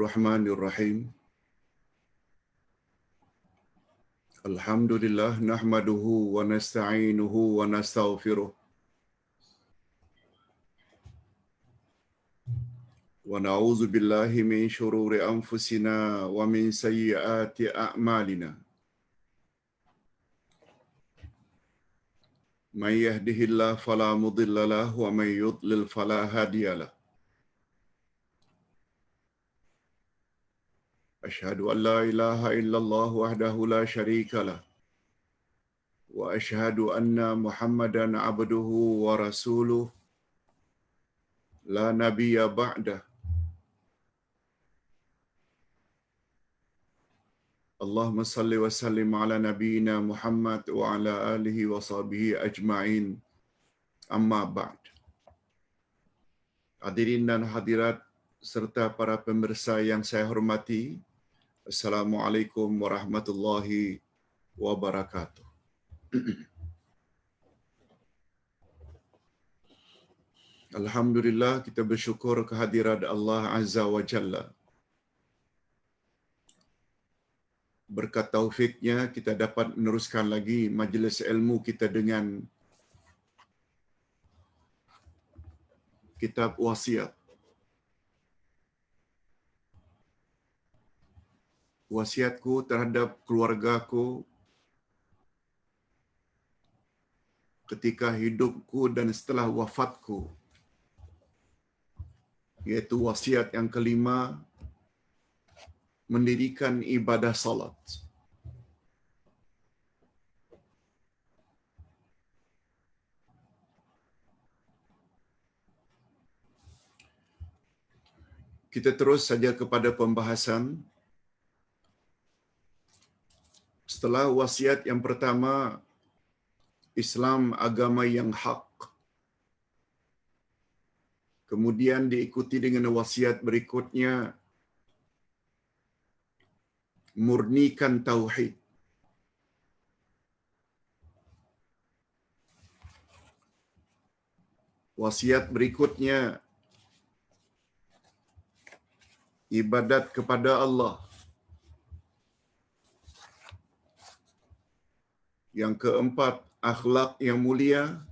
Bismillahirrahmanirrahim. Alhamdulillah nahmaduhu wa nasta'inuhu wa nastaghfiruh. Wa na'udzu billahi min shururi anfusina wa min sayyiati a'malina. May yahdihillahu fala mudilla lahu wa may yudlil fala hadiya lahu. Asyhadu an la ilaha illallah wahdahu la syarika lah. Wa asyhadu anna Muhammadan abduhu wa rasuluh la nabiyya ba'dah. Allahumma salli wa sallim ala nabiyyina Muhammad wa ala alihi wa sahbihi ajma'in. Amma ba'd. Hadirin dan hadirat serta para pemirsa yang saya hormati, Assalamualaikum warahmatullahi wabarakatuh. Alhamdulillah, kita bersyukur kehadirat Allah Azza wa Jalla. Berkat taufiknya kita dapat meneruskan lagi majlis ilmu kita dengan kitab wasiat. Wasiatku terhadap keluargaku ketika hidupku dan setelah wafatku, yaitu wasiat yang kelima, mendirikan ibadah salat. Kita terus saja kepada pembahasan. Setelah wasiat yang pertama, Islam agama yang hak. Kemudian diikuti dengan wasiat berikutnya, murnikan tauhid. Wasiat berikutnya, ibadat kepada Allah. Yang keempat, akhlak yang mulia.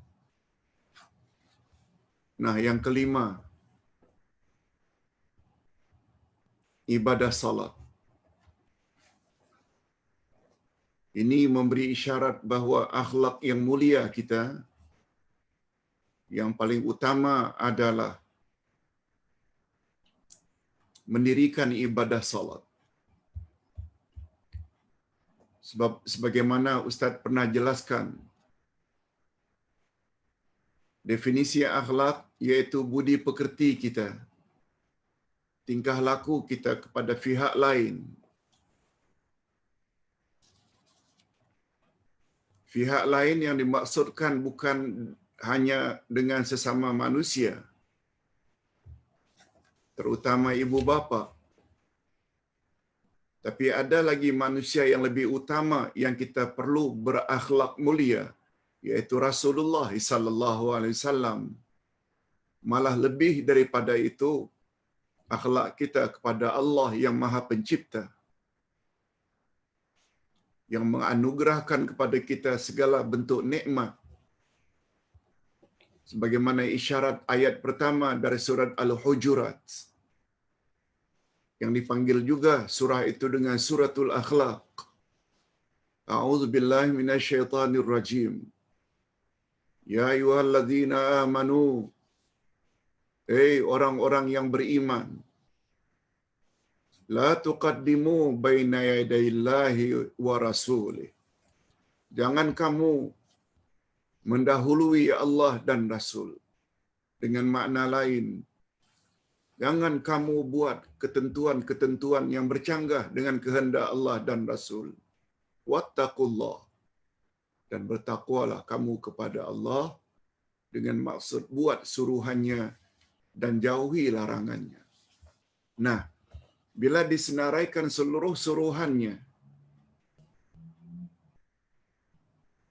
Nah, yang kelima, ibadah salat. Ini memberi isyarat bahawa akhlak yang mulia kita, yang paling utama adalah mendirikan ibadah salat. Sebab sebagaimana Ustaz pernah jelaskan, definisi akhlak iaitu budi pekerti kita, tingkah laku kita kepada pihak lain. Pihak lain yang dimaksudkan bukan hanya dengan sesama manusia, terutama ibu bapa, tapi ada lagi manusia yang lebih utama yang kita perlu berakhlak mulia, yaitu Rasulullah sallallahu alaihi wasallam. Malah lebih daripada itu, akhlak kita kepada Allah yang Maha Pencipta, yang menganugerahkan kepada kita segala bentuk nikmat. Sebagaimana isyarat ayat pertama dari surat Al-Hujurat, yang dipanggil juga surah itu dengan suratul akhlaq. A'udzu billahi minasyaitonir rajim. Ya ayyuhalladzina amanu, orang-orang yang beriman, la tuqaddimu baina yadayillahi wa rasulih. Jangan kamu mendahului Allah dan Rasul. Dengan makna lain, jangan kamu buat ketentuan-ketentuan yang bercanggah dengan kehendak Allah dan Rasul. Wattaqullah. Dan bertakwalah kamu kepada Allah dengan maksud buat suruhannya dan jauhi larangannya. Nah, bila disenaraikan seluruh suruhannya,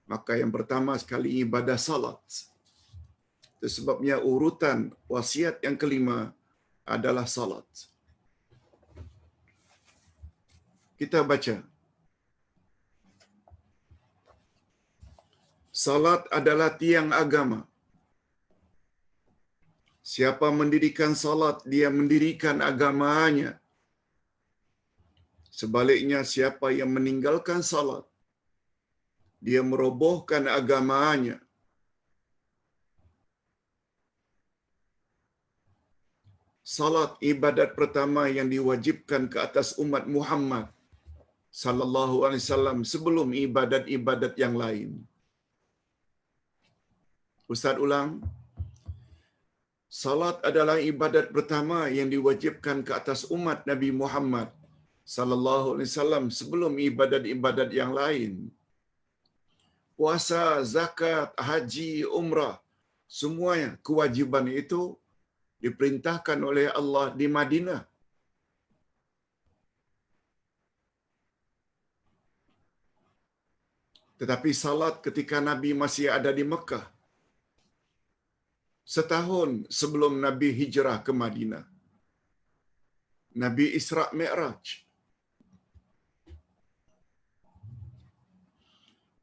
maka yang pertama sekali ibadah salat. Itu sebabnya urutan wasiat yang kelima adalah salat. kita baca, salat adalah tiang agama. Siapa mendirikan salat, dia mendirikan agamanya. Sebaliknya, siapa yang meninggalkan salat, dia merobohkan agamanya. Salat ibadat pertama yang diwajibkan ke atas umat Muhammad sallallahu alaihi wasallam sebelum ibadat-ibadat yang lain. Ustaz ulang. Salat adalah ibadat pertama yang diwajibkan ke atas umat Nabi Muhammad sallallahu alaihi wasallam sebelum ibadat-ibadat yang lain. Puasa, zakat, haji, umrah, semuanya kewajiban itu diperintahkan oleh Allah di Madinah. Tetapi salat ketika Nabi masih ada di Mekah, setahun sebelum Nabi hijrah ke Madinah, Nabi Isra' Mi'raj,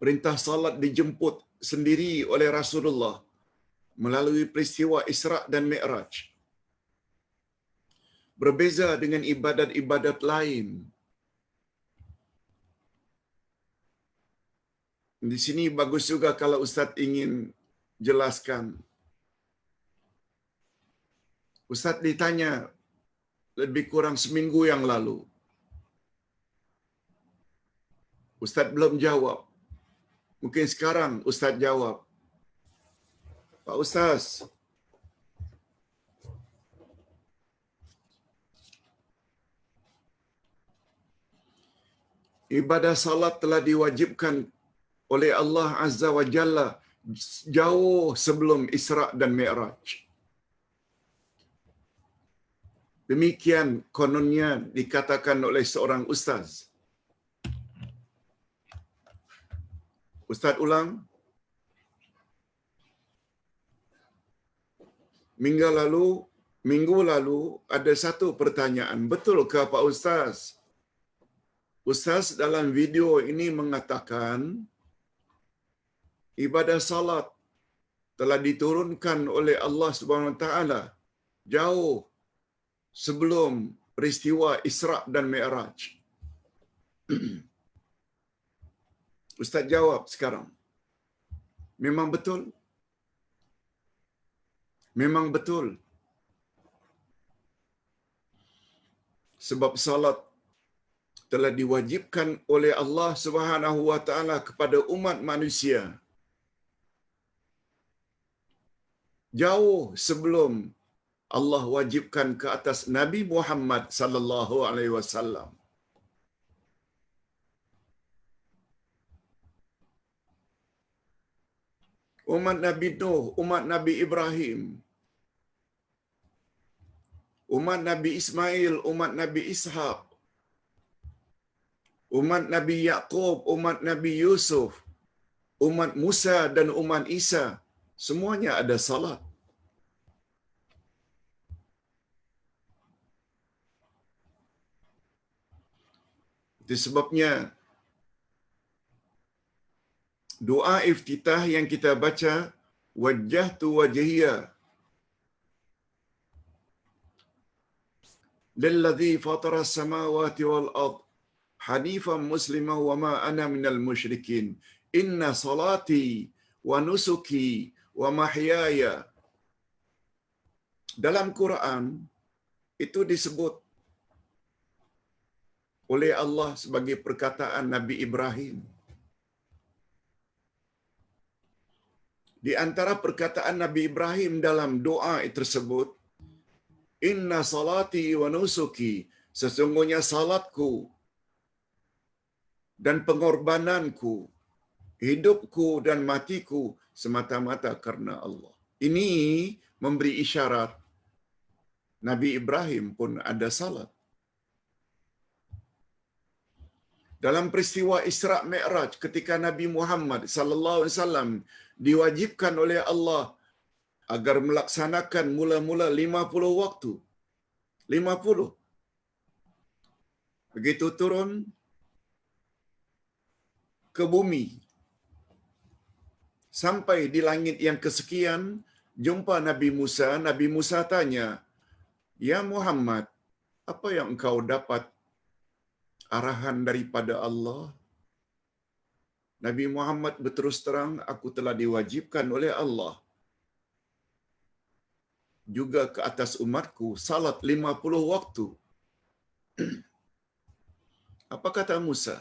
perintah salat dijemput sendiri oleh Rasulullah melalui peristiwa Isra' dan Mi'raj. Berbeza dengan ibadat-ibadat lain. Di sini bagus juga kalau Ustaz ingin jelaskan. Ustaz ditanya lebih kurang seminggu yang lalu. Ustaz belum jawab. Mungkin sekarang Ustaz jawab. Pak Ustaz, ibadah salat telah diwajibkan oleh Allah Azza wa Jalla jauh sebelum Isra' dan Mi'raj. Demikian kononnya dikatakan oleh seorang ustaz. Ustaz ulang. Minggu lalu ada satu pertanyaan. Betulkah Pak Ustaz? Ustaz dalam video ini mengatakan ibadah salat telah diturunkan oleh Allah Subhanahu Wa Taala jauh sebelum peristiwa Isra' dan Mi'raj. Ustaz jawab sekarang. Memang betul? Memang betul. Sebab salat telah diwajibkan oleh Allah Subhanahu wa taala kepada umat manusia jauh sebelum Allah wajibkan ke atas Nabi Muhammad sallallahu alaihi wasallam. Umat Nabi Nuh, umat Nabi Ibrahim, umat Nabi Ismail, umat Nabi Ishaq, umat Nabi Yaqub, umat Nabi Yusuf, umat Musa dan umat Isa, semuanya ada salat. Itu sebabnya doa iftitah yang kita baca, wajjahtu wajhiya lilladzi fatara as-samawati wal ard hanifan musliman wa ma ana minal musyrikin inna salati wa nusuki wa mahyaya. Dalam Quran itu disebut oleh Allah sebagai perkataan Nabi Ibrahim. Di antara perkataan Nabi Ibrahim dalam doa tersebut, inna salati wa nusuki, sesungguhnya salatku dan pengorbananku, hidupku dan matiku semata-mata karena Allah. Ini memberi isyarat Nabi Ibrahim pun ada salat. Dalam peristiwa Isra' Mi'raj ketika Nabi Muhammad sallallahu alaihi wasallam diwajibkan oleh Allah agar melaksanakan mula-mula 50 waktu. 50. Begitu turun ke bumi. Sampai di langit yang kesekian, jumpa Nabi Musa. Nabi Musa tanya, "Ya Muhammad, apa yang engkau dapat arahan daripada Allah?" Nabi Muhammad berterus terang, "Aku telah diwajibkan oleh Allah juga ke atas umatku salat 50 waktu." Apa kata Musa?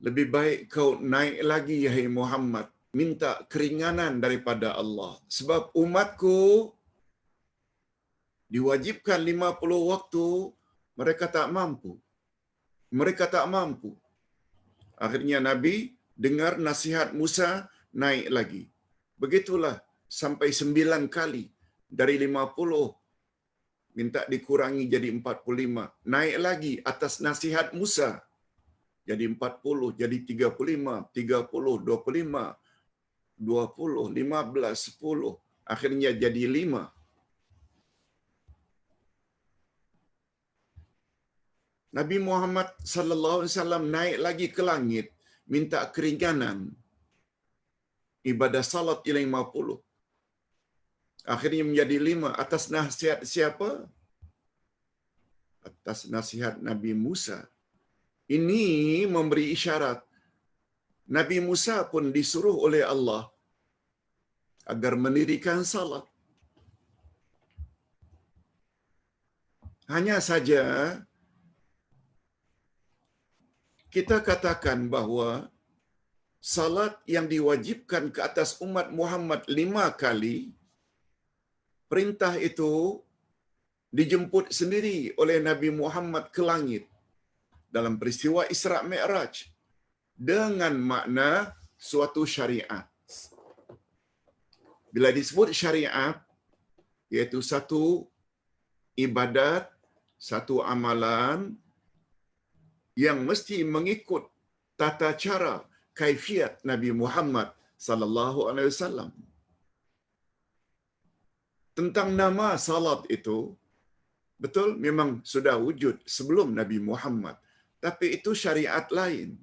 "Lebih baik kau naik lagi, yahai Muhammad, minta keringanan daripada Allah. Sebab umatku diwajibkan 50 waktu, mereka tak mampu. Mereka tak mampu." Akhirnya Nabi dengar nasihat Musa, naik lagi. Begitulah sampai 9 kali. Dari 50, minta dikurangi jadi 45. Naik lagi atas nasihat Musa. Jadi 40, jadi 35, 30, 25, 20, 15, 10. Akhirnya jadi 5. Nabi Muhammad sallallahu alaihi wasallam naik lagi ke langit, minta keringanan. Ibadah salat ialah 50. Akhirnya menjadi 5 atas nasihat siapa? Atas nasihat Nabi Musa. Ini memberi isyarat Nabi Musa pun disuruh oleh Allah agar mendirikan salat. Hanya saja kita katakan bahawa salat yang diwajibkan ke atas umat Muhammad 5 kali, perintah itu dijemput sendiri oleh Nabi Muhammad ke langit dalam peristiwa Isra Mi'raj dengan makna suatu syariat. Bila disebut syariat, iaitu satu ibadat, satu amalan yang mesti mengikut tata cara kaifiat Nabi Muhammad sallallahu alaihi wasallam. Tentang nama salat itu, betul memang sudah wujud sebelum Nabi Muhammad, tapi itu syariat lain.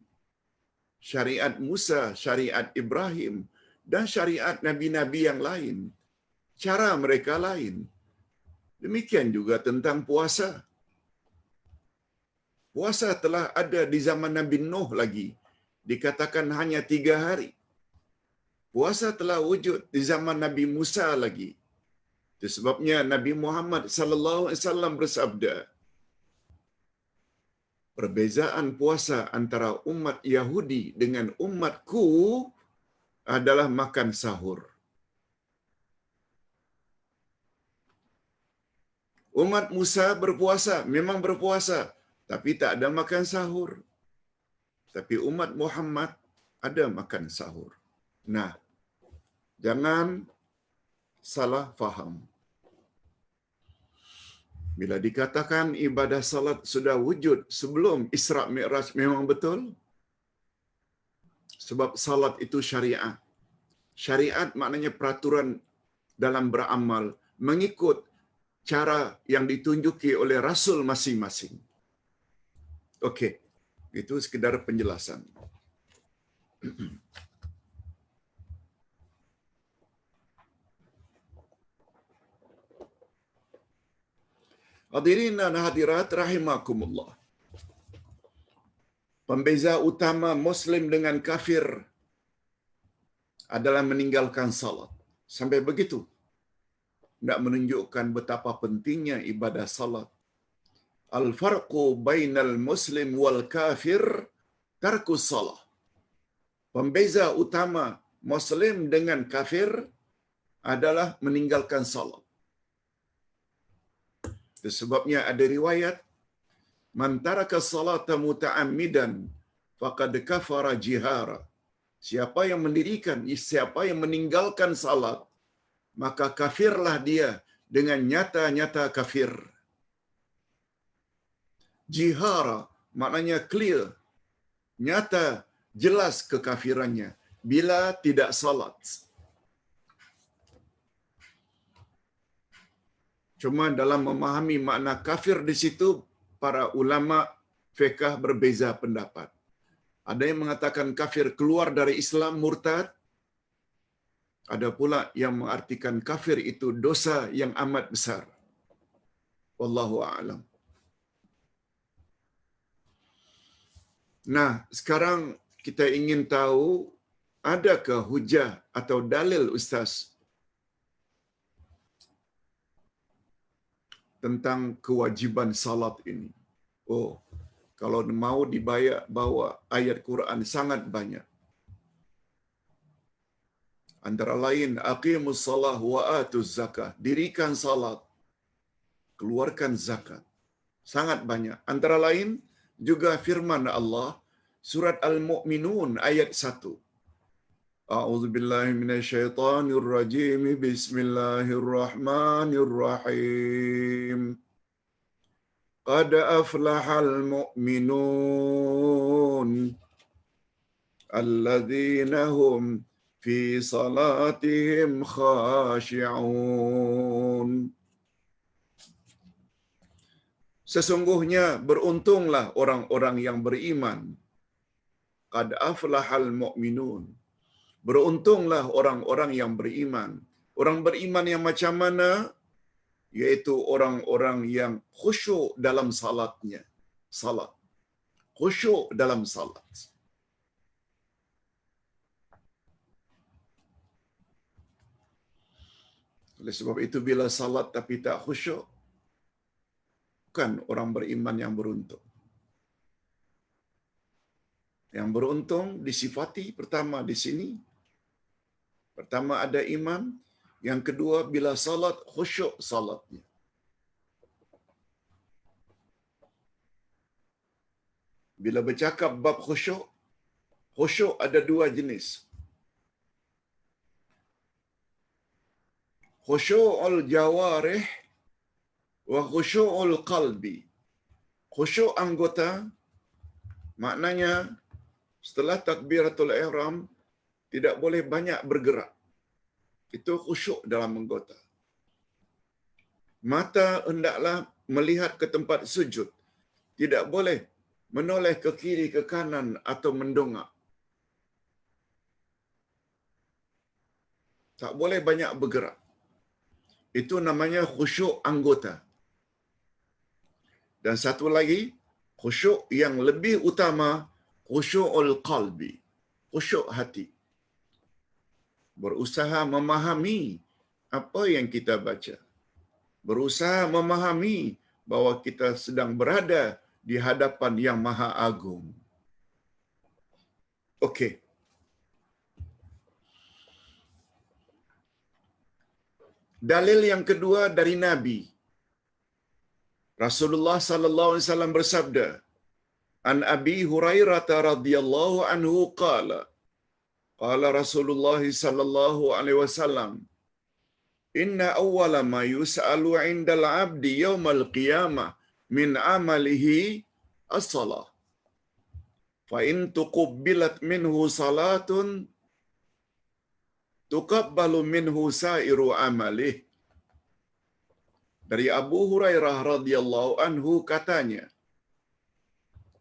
Syariat Musa, syariat Ibrahim, dan syariat nabi-nabi yang lain. Cara mereka lain. Demikian juga tentang puasa. Puasa telah ada di zaman Nabi Nuh lagi. Dikatakan hanya 3 hari. Puasa telah wujud di zaman Nabi Musa lagi. Itu sebabnya Nabi Muhammad sallallahu alaihi wasallam bersabda, "Perbezaan puasa antara umat Yahudi dengan umatku adalah makan sahur." Umat Musa berpuasa, memang berpuasa, tapi tak ada makan sahur. Tapi umat Muhammad ada makan sahur. Nah, jangan salah faham. Bila dikatakan ibadah salat sudah wujud sebelum Isra Mi'raj, memang betul. Sebab salat itu syariat. Syariat maknanya peraturan dalam beramal mengikut cara yang ditunjuki oleh Rasul masing-masing. Okey, itu sekedar penjelasan. Hadirin dan hadirat rahimakumullah. Pembeza utama Muslim dengan kafir adalah meninggalkan salat. Sampai begitu. Nak menunjukkan betapa pentingnya ibadah salat. Al-farqu bainal muslim wal kafir tarkus salah. Pembeza utama Muslim dengan kafir adalah meninggalkan salat. Itu sebabnya ada riwayat, "Man taraka salata muta'ammidan faqad kafara jihara." Siapa yang mendirikan, siapa yang meninggalkan salat, maka kafirlah dia dengan nyata-nyata kafir. Jihara maknanya clear, nyata, jelas kekafirannya bila tidak salat. Cuma dalam memahami makna kafir di situ, para ulama fiqh berbeza pendapat. Ada yang mengatakan kafir keluar dari Islam, murtad. Ada pula yang mengartikan kafir itu dosa yang amat besar. Wallahu a'lam. Nah, sekarang kita ingin tahu, adakah hujah atau dalil Ustaz tentang kewajiban salat ini? Oh, kalau mau bawa ayat Quran sangat banyak. Antara lain, aqimus salah wa atuz zakah. Dirikan salat, keluarkan zakat. Sangat banyak. Antara lain juga firman Allah, surat Al-Mu'minun ayat 1. A'udzu billahi minasyaitonir rajim. Bismillahirrahmanirrahim. Qad aflahal mu'minun alladzina hum fi salatihim khashi'un. Sesungguhnya beruntunglah orang-orang yang beriman. Qad aflahal mu'minun. Beruntunglah orang-orang yang beriman. Orang beriman yang macam mana? Yaitu orang-orang yang khusyuk dalam salatnya. Salat. Khusyuk dalam salat. Oleh sebab itu, bila salat tapi tak khusyuk, bukan orang beriman yang beruntung. Yang beruntung disifati pertama di sini. Pertama ada iman. Yang kedua, bila salat, khusyuk salatnya. Bila bercakap bab khusyuk, khusyuk ada dua jenis. Khusyu'ul jawarih wa khusyu'ul qalbi. Khusyuk anggota, maknanya setelah takbiratul ihram, tidak boleh banyak bergerak. Itu khusyuk dalam anggota. Mata hendaklah melihat ke tempat sujud. Tidak boleh menoleh ke kiri, ke kanan atau mendongak. Tak boleh banyak bergerak. Itu namanya khusyuk anggota. Dan satu lagi, khusyuk yang lebih utama, khusyukul qalbi. Khusyuk hati. Berusaha memahami apa yang kita baca. Berusaha memahami bahawa kita sedang berada di hadapan yang Maha Agung. Okey. Dalil yang kedua dari Nabi. Rasulullah sallallahu alaihi wasallam bersabda, An Abi Hurairah radhiyallahu anhu qala, qala Rasulullah sallallahu alaihi wasallam, Inna awwala ma yus'alu 'indal 'abdi yaumal qiyamah min 'amalihi as-salah. Fa in tuqabbilat minhu salatun tuqabbalu minhu sa'iru 'amalih. Dari Abu Hurairah radhiyallahu anhu katanya,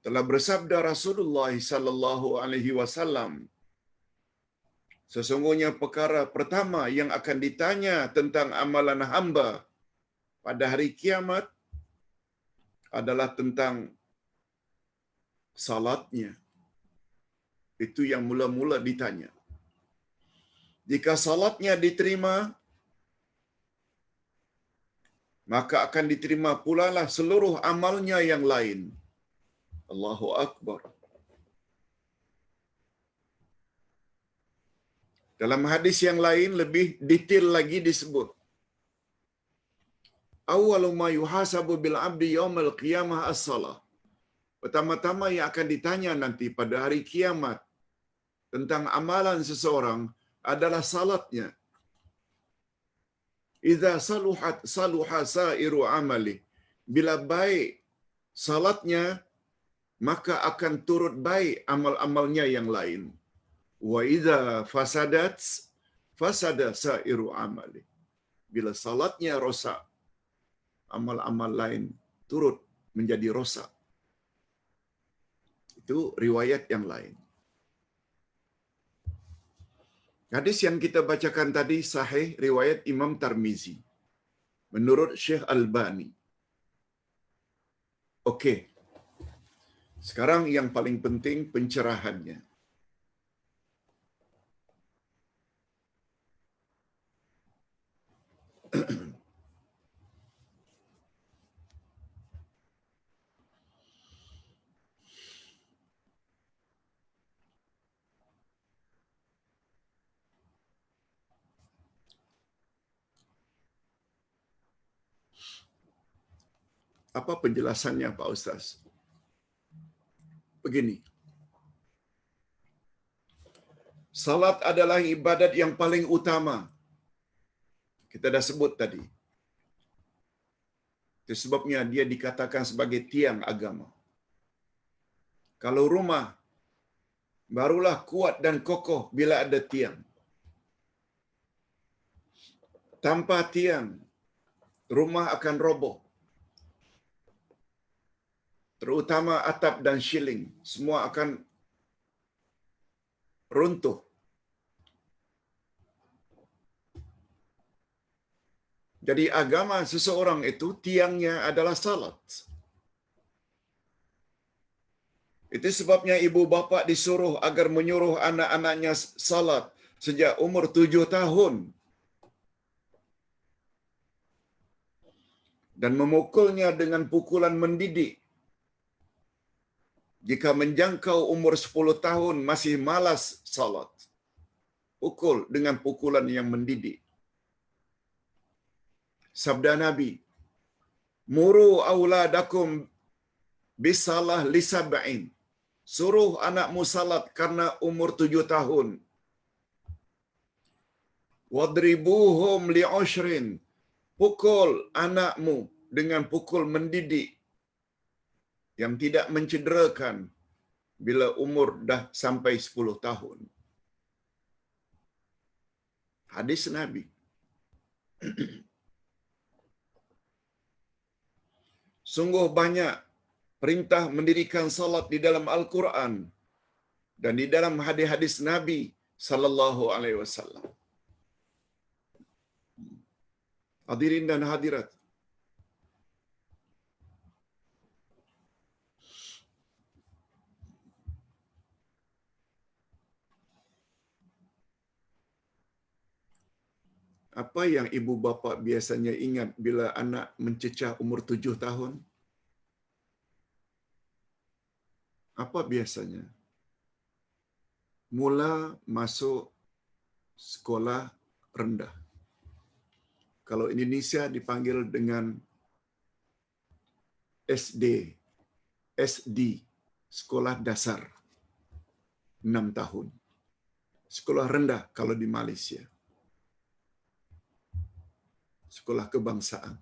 telah bersabda Rasulullah sallallahu alaihi wasallam, sesungguhnya perkara pertama yang akan ditanya tentang amalan hamba pada hari kiamat adalah tentang salatnya. Itu yang mula-mula ditanya. Jika salatnya diterima, maka akan diterima pula lah seluruh amalnya yang lain. Allahu Akbar. Dalam hadis yang lain lebih detail lagi disebut, awwalu ma yuhasabu bil 'abdi yaumil qiyamah as-salah. Pertama-tama yang akan ditanya nanti pada hari kiamat tentang amalan seseorang adalah salatnya. Idza saluhat saluha sa'iru amali. Bila baik salatnya, maka akan turut baik amal-amalnya yang lain. Wa idza fasadat fasada sa'iru amali. Bila salatnya rosak, amal-amal lain turut menjadi rosak. Itu riwayat yang lain. Hadis yang kita bacakan tadi sahih riwayat Imam Tirmizi. Menurut Syekh Albani. Okey. Sekarang yang paling penting pencerahannya. Apa penjelasannya Pak Ustaz? Begini. Salat adalah ibadat yang paling utama. Kita dah sebut tadi. Itu sebabnya dia dikatakan sebagai tiang agama. Kalau rumah, barulah kuat dan kokoh bila ada tiang. Tanpa tiang, rumah akan roboh. Terutama atap dan shilling, semua akan runtuh. Jadi agama seseorang itu tiangnya adalah salat. Itu sebabnya ibu bapa disuruh agar menyuruh anak-anaknya salat sejak umur 7 tahun. Dan memukulnya dengan pukulan mendidik. Jika menjangkau umur 10 tahun masih malas salat, pukul dengan pukulan yang mendidik. Sabda Nabi, "Muru auladakum bisalah lisab'in." Suruh anakmu salat karena umur 7 tahun. "Wadribuhum li'ushrin." Pukul anakmu dengan pukul mendidik yang tidak mencederakan bila umur dah sampai 10 tahun. Hadis Nabi. Sungguh banyak perintah mendirikan salat di dalam Al-Quran dan di dalam hadis-hadis Nabi sallallahu alaihi wasallam. Hadirin dan hadirat, apa yang ibu bapa biasanya ingat bila anak mencecah umur 7 tahun? Apa biasanya? Mula masuk sekolah rendah. Kalau Indonesia dipanggil dengan SD, sekolah dasar, 6 tahun. Sekolah rendah kalau di Malaysia. Sekolah kebangsaan.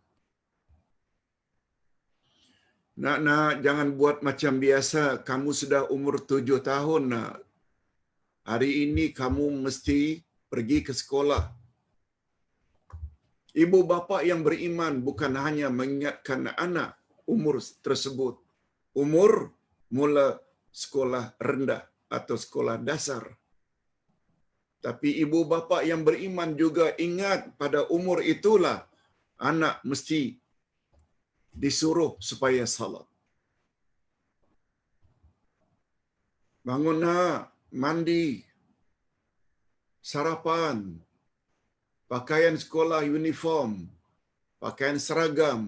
Nak, jangan buat macam biasa. Kamu sudah umur 7 tahun, nak. Hari ini kamu mesti pergi ke sekolah. Ibu bapa yang beriman bukan hanya mengingatkan anak umur tersebut. Umur mula sekolah rendah atau sekolah dasar. Tapi ibu bapa yang beriman juga ingat pada umur itulah anak mesti disuruh supaya salat. Bangun nak, mandi, sarapan, pakaian sekolah uniform, pakaian seragam.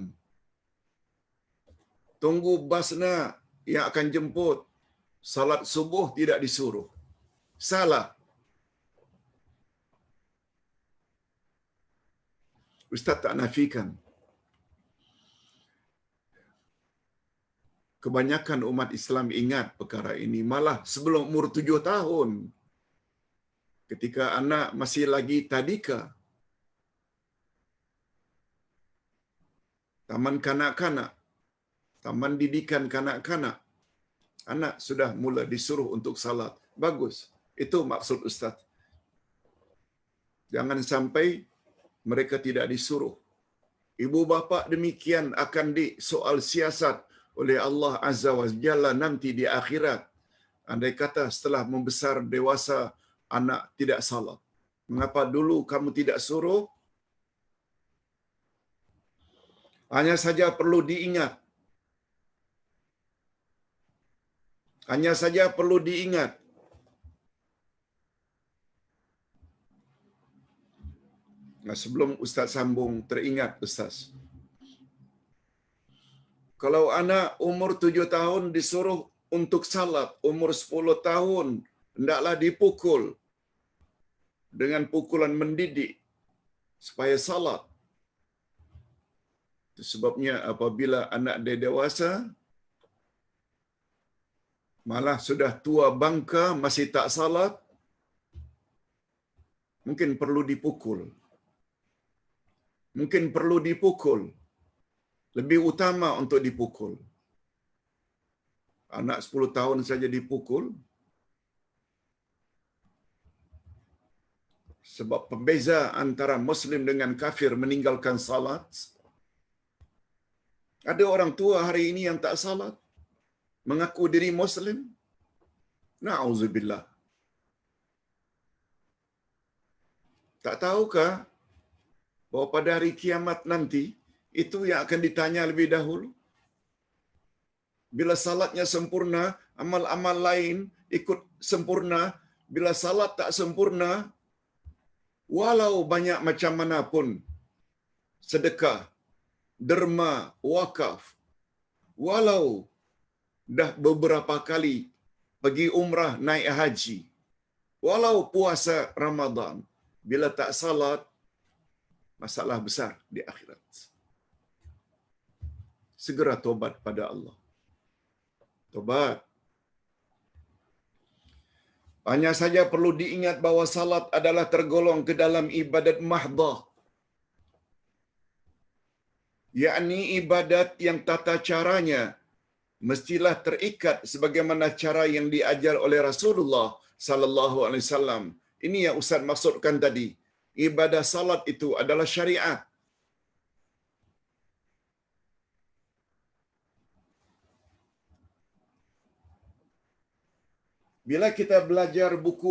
Tunggu bas nak yang akan jemput. Salat subuh tidak disuruh. Salah. Ustaz tak nafikan. Kebanyakan umat Islam ingat perkara ini. Malah sebelum umur 7 tahun. Ketika anak masih lagi tadika. Taman kanak-kanak. Taman didikan kanak-kanak. Anak sudah mula disuruh untuk salat. Bagus. Itu maksud Ustaz. Jangan sampai mereka tidak disuruh. Ibu bapa demikian akan disoal siasat oleh Allah Azza wa Jalla nanti di akhirat. Andai kata setelah membesar dewasa anak tidak salat, mengapa dulu kamu tidak suruh? Hanya saja perlu diingat. Hanya saja perlu diingat. Nah, sebelum Ustaz sambung, teringat Ustaz. Kalau anak umur 7 tahun disuruh untuk salat, umur 10 tahun hendaklah dipukul dengan pukulan mendidik supaya salat. Itu sebabnya apabila anak dia dewasa, malah sudah tua bangka masih tak salat, mungkin perlu dipukul. Mungkin perlu dipukul. Lebih utama untuk dipukul. Anak 10 tahun saja dipukul. Sebab pembeza antara Muslim dengan kafir meninggalkan salat. Ada orang tua hari ini yang tak salat, mengaku diri Muslim. Na'udzubillah. Tak tahukah bahawa pada hari kiamat nanti, itu yang akan ditanya lebih dahulu? Bila salatnya sempurna, amal-amal lain ikut sempurna. Bila salat tak sempurna, walau banyak macam mana pun sedekah, derma, wakaf, walau dah beberapa kali pergi umrah, naik haji, walau puasa Ramadan, bila tak salat, masalah besar di akhirat. Segera tobat pada Allah. Tobat. Hanya saja perlu diingat bahawa salat adalah tergolong ke dalam ibadat mahdah. Yakni ibadat yang tata caranya mestilah terikat sebagaimana cara yang diajar oleh Rasulullah sallallahu alaihi wasallam. Ini yang Ustaz maksudkan tadi. Ibadah salat itu adalah syariat. Bila kita belajar buku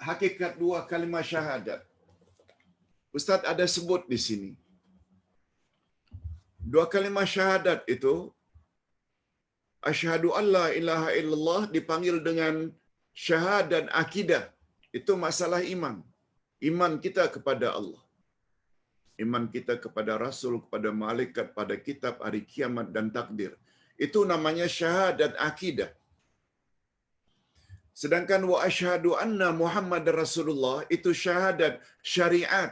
Hakikat Dua Kalimah Syahadat, Ustaz ada sebut di sini. Dua kalimah syahadat itu, asyhadu an la ilaha illallah dipanggil dengan syahadat akidah. Itu masalah iman. Iman kita kepada Allah. Iman kita kepada Rasul, kepada malaikat, pada kitab, hari kiamat dan takdir. Itu namanya syahadat akidah. Sedangkan wa asyhadu anna Muhammad Rasulullah itu syahadat syariat.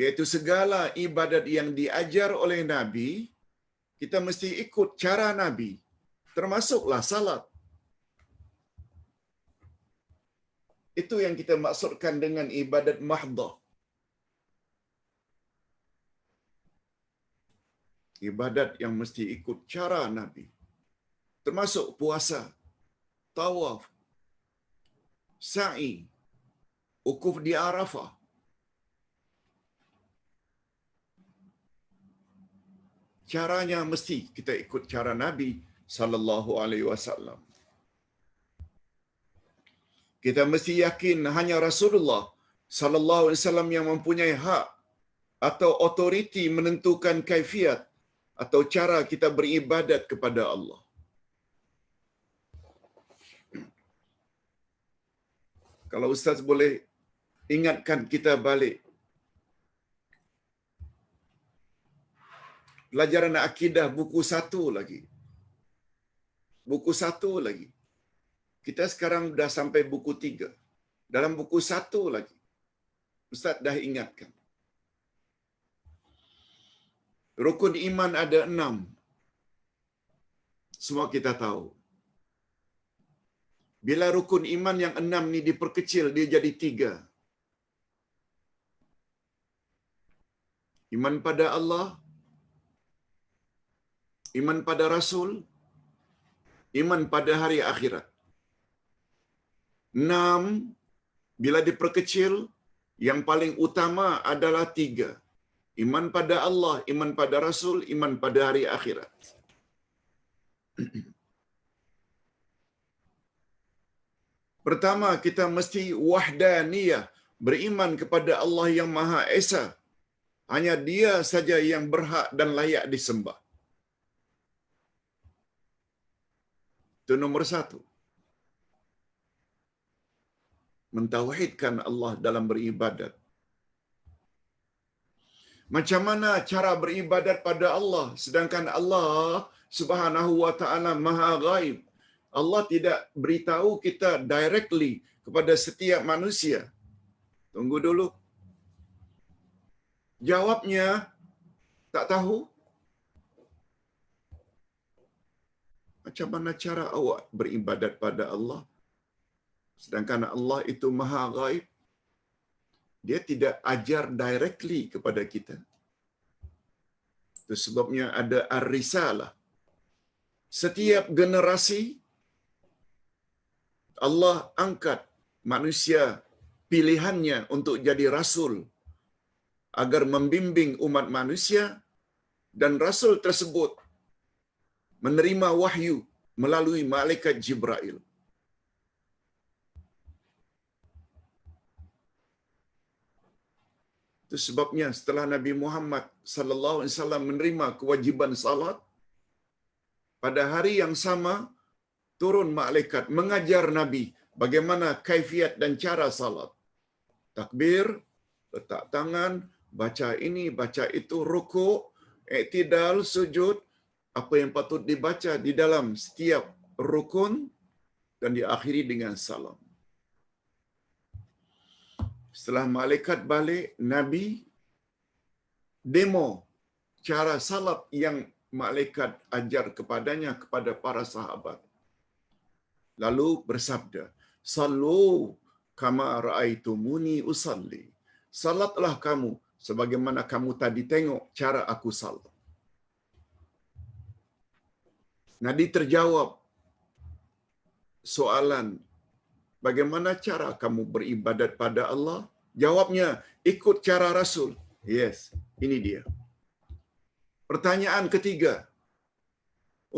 Iaitu segala ibadat yang diajar oleh Nabi, kita mesti ikut cara Nabi. Termasuklah salat. Itu yang kita maksudkan dengan ibadat mahdah. Ibadat yang mesti ikut cara Nabi. Termasuk puasa, tawaf, sa'i, wukuf di Arafah. Caranya mesti kita ikut cara Nabi sallallahu alaihi wasallam. Kita mesti yakin hanya Rasulullah sallallahu alaihi wasallam yang mempunyai hak atau otoriti menentukan kaifiat atau cara kita beribadat kepada Allah. Kalau Ustaz boleh ingatkan kita balik. Pelajaran akidah buku 1 lagi. Buku 1 lagi. Kita sekarang dah sampai buku 3. Dalam buku 1 lagi. Ustaz dah ingatkan. Rukun iman ada 6. Semua kita tahu. Bila rukun iman yang 6 ni diperkecil, dia jadi 3. Iman pada Allah, iman pada Rasul, iman pada hari akhirat. 6, bila diperkecil, yang paling utama adalah 3. Iman pada Allah, iman pada Rasul, iman pada hari akhirat. Pertama, kita mesti wahdaniyah, beriman kepada Allah yang Maha Esa. Hanya Dia saja yang berhak dan layak disembah. Itu nomor satu. Mentauhidkan Allah dalam beribadat. Macam mana cara beribadat pada Allah sedangkan Allah Subhanahu wa taala Maha Ghaib? Allah tidak beritahu kita directly kepada setiap manusia. Tunggu dulu. Jawabnya tak tahu. Macam mana cara awak beribadat pada Allah sedangkan Allah itu Maha Ghaib? Dia tidak ajar directly kepada kita. Itu sebabnya ada ar-risalah. Setiap generasi Allah angkat manusia pilihannya untuk jadi rasul agar membimbing umat manusia, dan rasul tersebut menerima wahyu melalui malaikat Jibril. Itu sebabnya setelah Nabi Muhammad sallallahu alaihi wasallam menerima kewajiban salat, pada hari yang sama turun malaikat mengajar Nabi bagaimana kaifiat dan cara salat. Takbir, letak tangan, baca ini, baca itu, rukuk, i'tidal, sujud, apa yang patut dibaca di dalam setiap rukun, dan diakhiri dengan salam. Setelah malaikat balik, Nabi demo cara salat yang malaikat ajar kepadanya kepada para sahabat. Lalu bersabda, "Sallu kama ra'aitumuni usalli." Salatlah kamu sebagaimana kamu tadi tengok cara aku salat. Nabi terjawab soalan, bagaimana cara kamu beribadat pada Allah? Jawabnya, ikut cara Rasul. Yes, ini dia. Pertanyaan ketiga,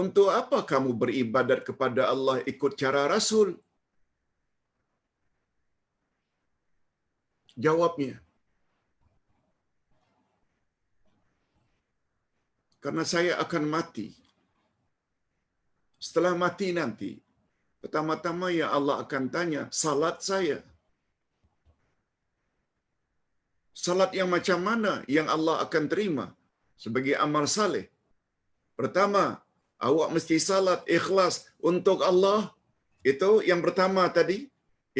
untuk apa kamu beribadat kepada Allah ikut cara Rasul? Jawabnya, karena saya akan mati. Setelah mati nanti, pertama-tama yang Allah akan tanya, salat saya. Salat yang macam mana yang Allah akan terima sebagai amal saleh? Pertama, awak mesti salat ikhlas untuk Allah. Itu yang pertama tadi,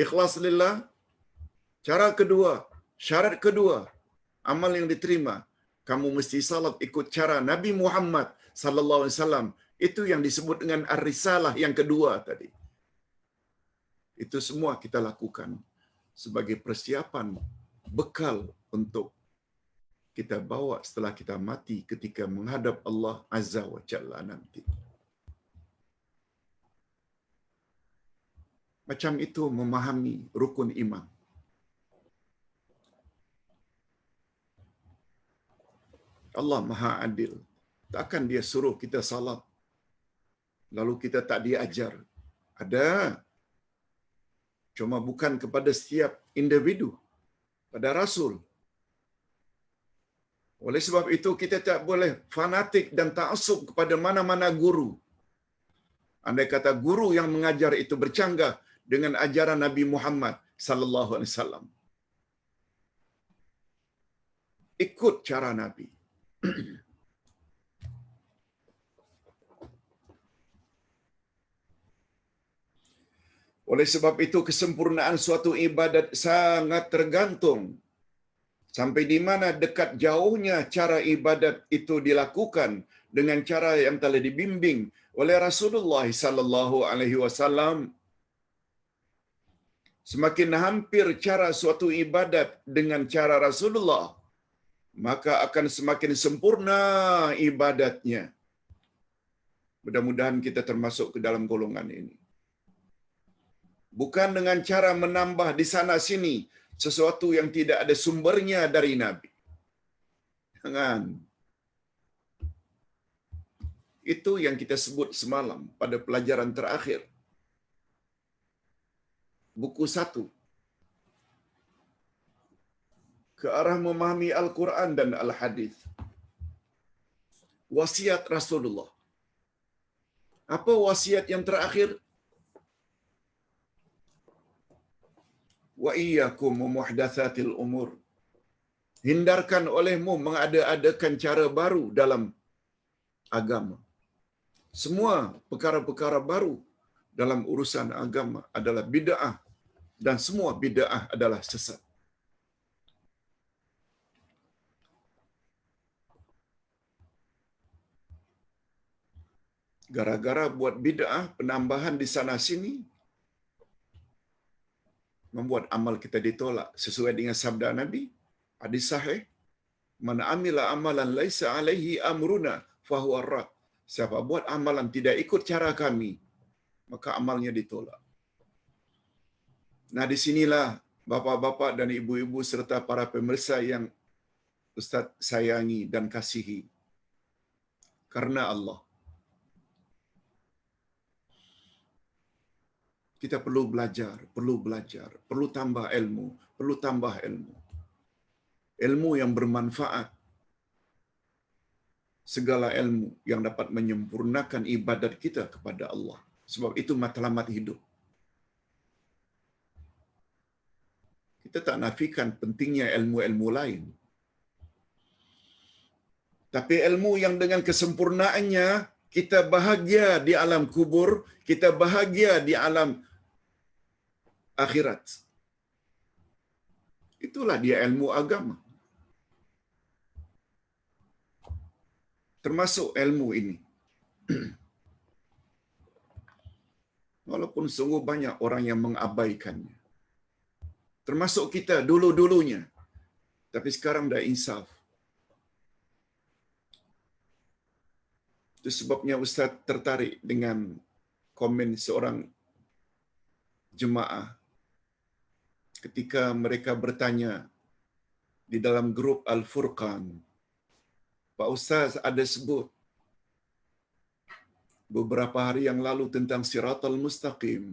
ikhlas lillah. Cara kedua, syarat kedua, amal yang diterima, kamu mesti salat ikut cara Nabi Muhammad sallallahu alaihi wasallam. Itu yang disebut dengan ar-risalah yang kedua tadi. Itu semua kita lakukan sebagai persiapan bekal untuk kita bawa setelah kita mati ketika menghadap Allah Azza wa Jalla nanti. Macam itu memahami rukun iman. Allah Maha Adil. Takkan Dia suruh kita salat lalu kita tak diajar. Ada. Cuma bukan kepada setiap individu, pada Rasul. Oleh sebab itu kita tak boleh fanatik dan ta'assub kepada mana-mana guru. Andai kata guru yang mengajar itu bercanggah dengan ajaran Nabi Muhammad sallallahu alaihi wasallam, ikut cara Nabi. Oleh sebab itu kesempurnaan suatu ibadat sangat tergantung sampai di mana dekat jauhnya cara ibadat itu dilakukan dengan cara yang telah dibimbing oleh Rasulullah sallallahu alaihi wasallam. Semakin hampir cara suatu ibadat dengan cara Rasulullah, maka akan semakin sempurna ibadatnya. Mudah-mudahan kita termasuk ke dalam golongan ini. Bukan dengan cara menambah di sana sini sesuatu yang tidak ada sumbernya dari Nabi. Jangan. Itu yang kita sebut semalam pada pelajaran terakhir. Buku 1. Ke arah memahami Al-Quran dan Al-Hadis. Wasiat Rasulullah. Apa wasiat yang terakhir? Wa iyyakum muhdatsatil umur. Hindarkan olehmu mengada-adakan cara baru dalam agama. Semua perkara-perkara baru dalam urusan agama adalah bid'ah dan semua bid'ah adalah sesat. Gara-gara buat bid'ah, penambahan di sana sini, membuat amal kita ditolak sesuai dengan sabda Nabi. Hadis sahih, man amila amalan laisa alaihi amruna fahuwa rad. Siapa buat amalan tidak ikut cara kami, maka amalnya ditolak. Nah, di sinilah bapa-bapa dan ibu-ibu serta para pemirsa yang Ustaz sayangi dan kasihi. Karena Allah, kita perlu belajar, perlu tambah ilmu, ilmu yang bermanfaat. Segala ilmu yang dapat menyempurnakan ibadat kita kepada Allah. Sebab itu matlamat hidup. Kita tak nafikan pentingnya ilmu-ilmu lain. Tapi ilmu yang dengan kesempurnaannya, kita bahagia di alam kubur, kita bahagia di alam akhirat. Itulah dia ilmu agama. Termasuk ilmu ini. Walaupun sungguh banyak orang yang mengabaikannya. Termasuk kita dulu-dulunya. Tapi sekarang dah insaf. Itu sebabnya Ustaz tertarik dengan komen seorang jemaah ketika mereka bertanya di dalam grup Al-Furqan. Pak Ustaz ada sebut beberapa hari yang lalu tentang Siratal Mustaqim.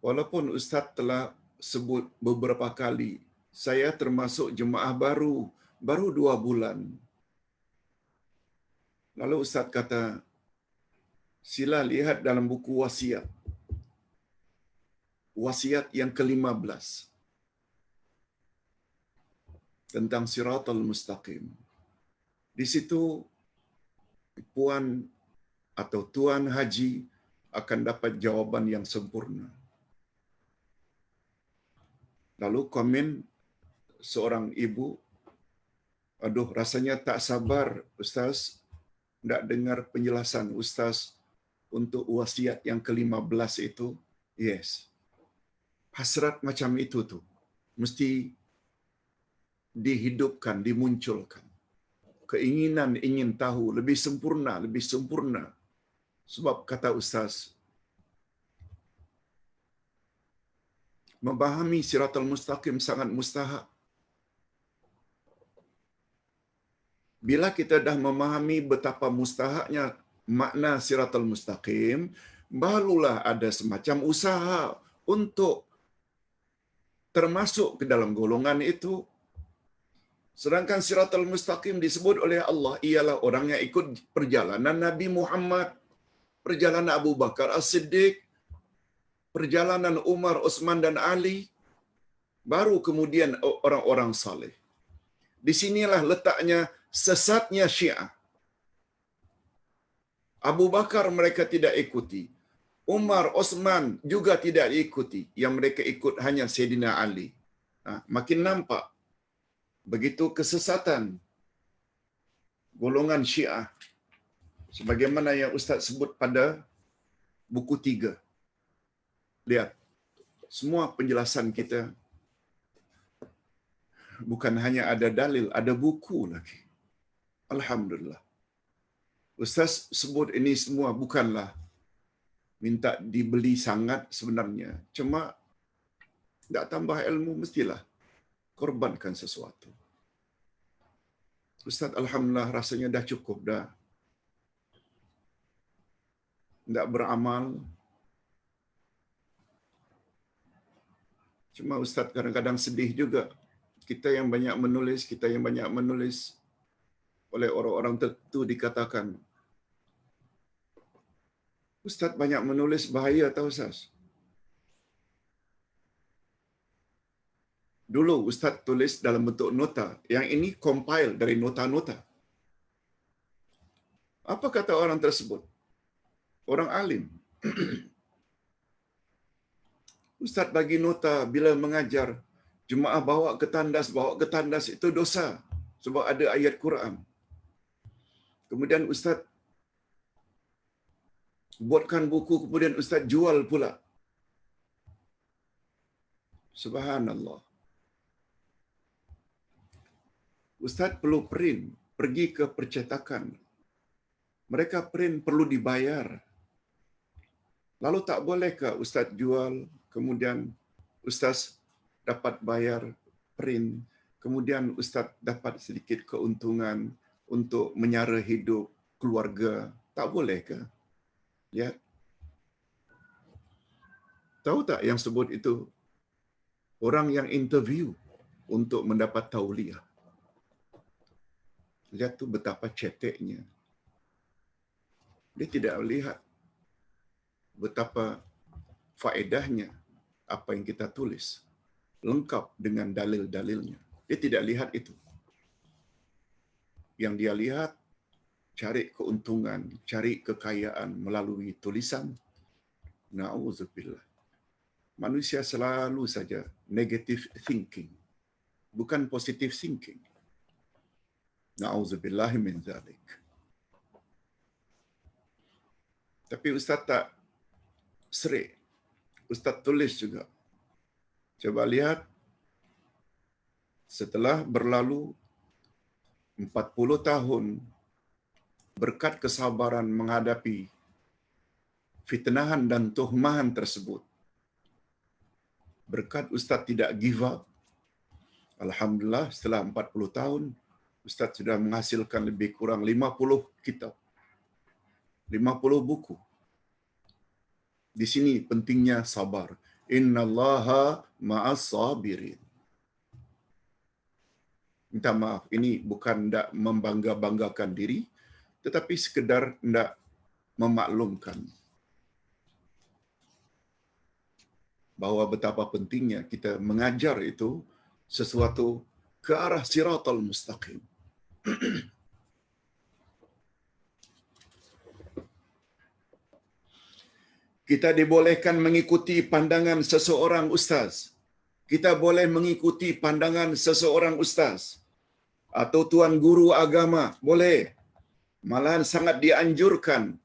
Walaupun Ustaz telah sebut beberapa kali, saya termasuk jemaah baru 2 bulan. Lalu Ustaz kata, sila lihat dalam buku wasiat. Wasiat yang ke-15. Tentang Siratal Mustaqim. Di situ, puan atau tuan haji akan dapat jawaban yang sempurna. Lalu komen seorang ibu, aduh rasanya tak sabar Ustaz nak dengar penjelasan Ustaz untuk wasiat yang ke-15 itu. Yes. Hasrat macam itu tu mesti dihidupkan, dimunculkan. Keinginan ingin tahu lebih sempurna. Sebab kata Ustaz, memahami Siratal Mustaqim sangat mustahak. Bila kita dah memahami betapa mustahaknya makna Siratal Mustaqim, barulah ada semacam usaha untuk termasuk ke dalam golongan itu. Sedangkan Siratal Mustaqim disebut oleh Allah ialah orang yang ikut perjalanan Nabi Muhammad, perjalanan Abu Bakar As-Siddiq, perjalanan Umar, Utsman dan Ali, baru kemudian orang-orang saleh. Di sinilah letaknya sesatnya Syiah. Abu Bakar mereka tidak ikuti. Umar, Utsman juga tidak diikuti. Yang mereka ikut hanya Sayyidina Ali. Makin nampak begitu kesesatan golongan Syiah. Sebagaimana yang Ustaz sebut pada buku 3. Lihat, semua penjelasan kita bukan hanya ada dalil, ada buku lagi. Alhamdulillah. Ustaz sebut ini semua bukanlah minta dibeli sangat sebenarnya. Cuma tak tambah ilmu mestilah korbankan sesuatu. Ustaz, alhamdulillah rasanya dah cukup dah. Tak beramal. Cuma Ustaz kadang-kadang sedih juga. Kita yang banyak menulis oleh orang-orang tertentu dikatakan, Ustaz banyak menulis bahaya tahu Ustaz. Dulu Ustaz tulis dalam bentuk nota, yang ini compile dari nota-nota. Apa kata orang tersebut? Orang alim. Ustaz bagi nota bila mengajar, jemaah bawa ke tandas itu dosa. Sebab ada ayat Quran. Kemudian Ustaz buatkan buku, kemudian Ustaz jual pula. Subhanallah. Ustaz perlu print, pergi ke percetakan. Mereka print perlu dibayar. Lalu tak bolehkah Ustaz jual, kemudian Ustaz dapat bayar print, kemudian Ustaz dapat sedikit keuntungan untuk menyara hidup keluarga? Tak bolehkah? Ya. Tahu tak yang sebut itu? Orang yang interview untuk mendapat tauliah. Lihat tu betapa ceteknya. Dia tidak melihat betapa faedahnya apa yang kita tulis. Lengkap dengan dalil-dalilnya. Dia tidak lihat itu. Yang dia lihat, cari keuntungan, cari kekayaan melalui tulisan. Na'udzubillah. Manusia selalu saja negative thinking. Bukan positive thinking. Na'udzubillah min dzalik. Tapi Ustaz tak serik. Ustaz tulis juga. Coba lihat, setelah berlalu 40 tahun berkat kesabaran menghadapi fitnahan dan tuhmahan tersebut, berkat Ustaz tidak give up, alhamdulillah setelah 40 tahun, Ustaz sudah menghasilkan lebih kurang 50 kitab, 50 buku. Di sini pentingnya sabar. Innallaha ma'as sabirin. Minta maaf, ini bukan hendak membangga-banggakan diri, tetapi sekedar hendak memaklumkan bahawa betapa pentingnya kita mengajar itu sesuatu ke arah siratal mustaqim. Kita dibolehkan mengikuti pandangan seseorang ustaz. Kita boleh mengikuti pandangan seseorang ustaz atau tuan guru agama, boleh. Malahan sangat dianjurkan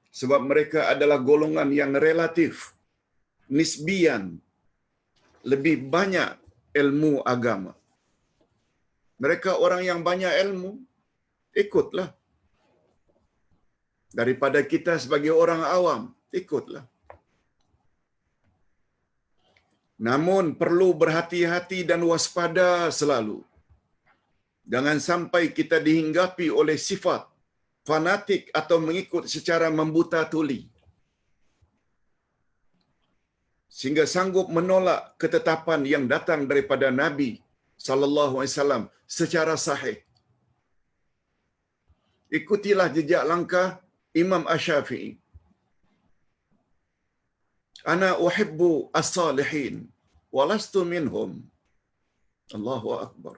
sebab mereka adalah golongan yang relatif, nisbian, lebih banyak ilmu agama. Mereka orang yang banyak ilmu, ikutlah. Daripada kita sebagai orang awam, ikutlah. Namun perlu berhati-hati dan waspada selalu. Jangan sampai kita dihinggapi oleh sifat fanatik atau mengikut secara membuta tuli, sehingga sanggup menolak ketetapan yang datang daripada Nabi sallallahu alaihi wasallam secara sahih. Ikutilah jejak langkah Imam Asy-Syafi'i. Ana uhibbu as-salihin wa lastu minhum. Allahu akbar.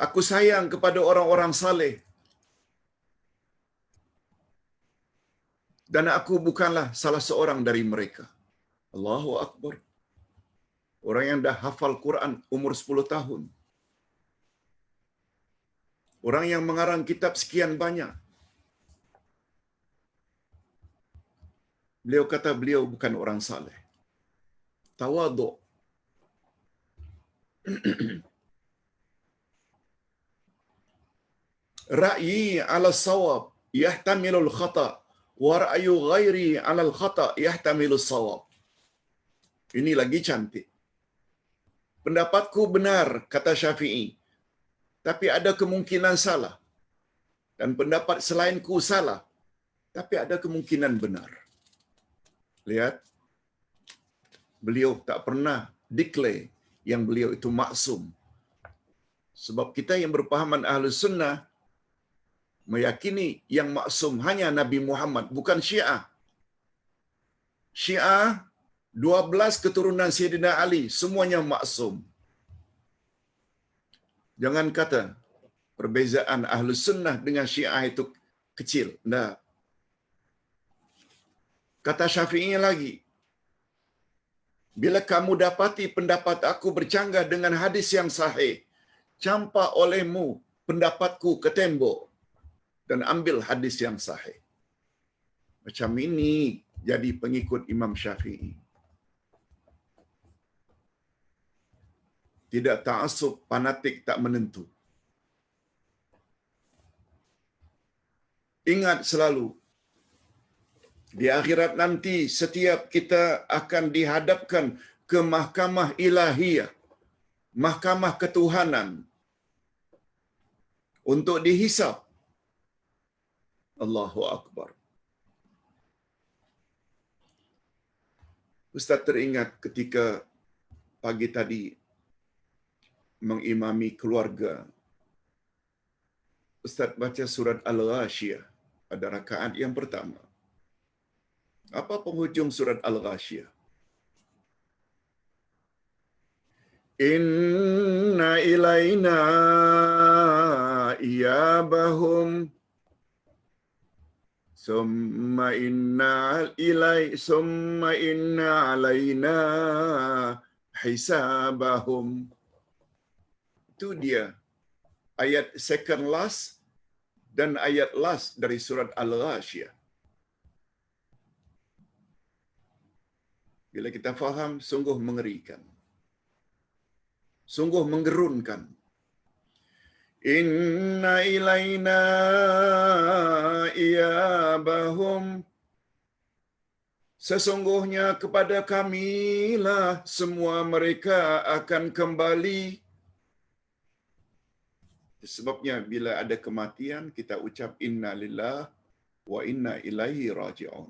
Aku sayang kepada orang-orang saleh dan aku bukanlah salah seorang dari mereka. Allahu akbar. Orang yang dah hafal Quran umur 10 tahun. Orang yang mengarang kitab sekian banyak. Beliau kata beliau bukan orang saleh. Tawadhu. Ra'yi 'ala as-shawab yahtamilu al-khata' wa ra'yu ghairi 'ala al-khata' yahtamilu as-shawab. Ini lagi cantik. Pendapatku benar, kata Syafi'i. Tapi ada kemungkinan salah. Dan pendapat selainku salah. Tapi ada kemungkinan benar. Lihat. Beliau tak pernah declare yang beliau itu maksum. Sebab kita yang berpahaman Ahlus Sunnah meyakini yang maksum hanya Nabi Muhammad, bukan Syiah. Syiah 12 keturunan Sayyidina Ali, semuanya maksum. Jangan kata perbezaan Ahlus Sunnah dengan Syiah itu kecil. Nah. Kata Syafi'i lagi, bila kamu dapati pendapat aku bercanggah dengan hadis yang sahih, campak olehmu pendapatku ke tembok dan ambil hadis yang sahih. Macam ini jadi pengikut Imam Syafi'i. Tidak ta'assub, fanatik, tak menentu. Ingat selalu, di akhirat nanti setiap kita akan dihadapkan ke mahkamah ilahiyah, mahkamah ketuhanan, untuk dihisap. Allahu Akbar. Ustaz teringat ketika pagi tadi mengimami keluarga, Ustaz baca surat Al-Ghashiyah pada rakaat yang pertama. Apa penghujung surat Al-Ghashiyah? Inna ilaina iyabahum summa inna alaina hisabahum. Itu dia ayat second last dan ayat last dari surat Al-Ghashiyah. Bila kita faham, sungguh mengerikan. Sungguh menggerunkan. Inna ilaina iyabahum. Sesungguhnya kepada kamilah semua mereka akan kembali. Sebabnya bila ada kematian, kita ucap inna lillah wa inna ilaihi raji'un.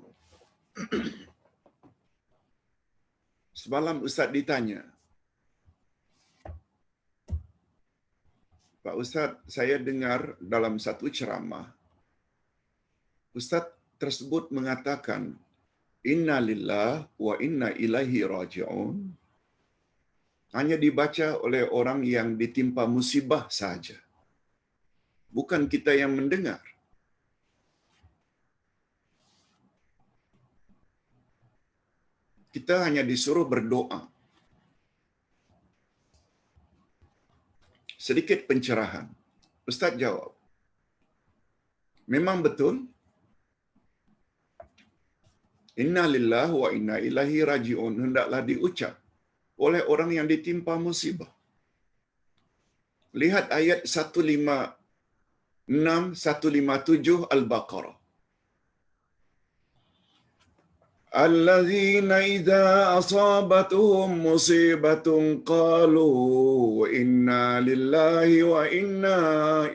Semalam Ustaz ditanya, Pak Ustaz, saya dengar dalam satu ceramah, Ustaz tersebut mengatakan, inna lillah wa inna ilaihi raji'un, hanya dibaca oleh orang yang ditimpa musibah saja. Bukan kita yang mendengar. Kita hanya disuruh berdoa. Sedikit pencerahan. Ustaz jawab, memang betul, inna lillah wa inna ilaihi raji'un hendaklah diucap oleh orang yang ditimpa musibah. Lihat ayat 156-157 Al-Baqarah. Allazina idza asabatuhum musibatun qalu inna lillahi wa inna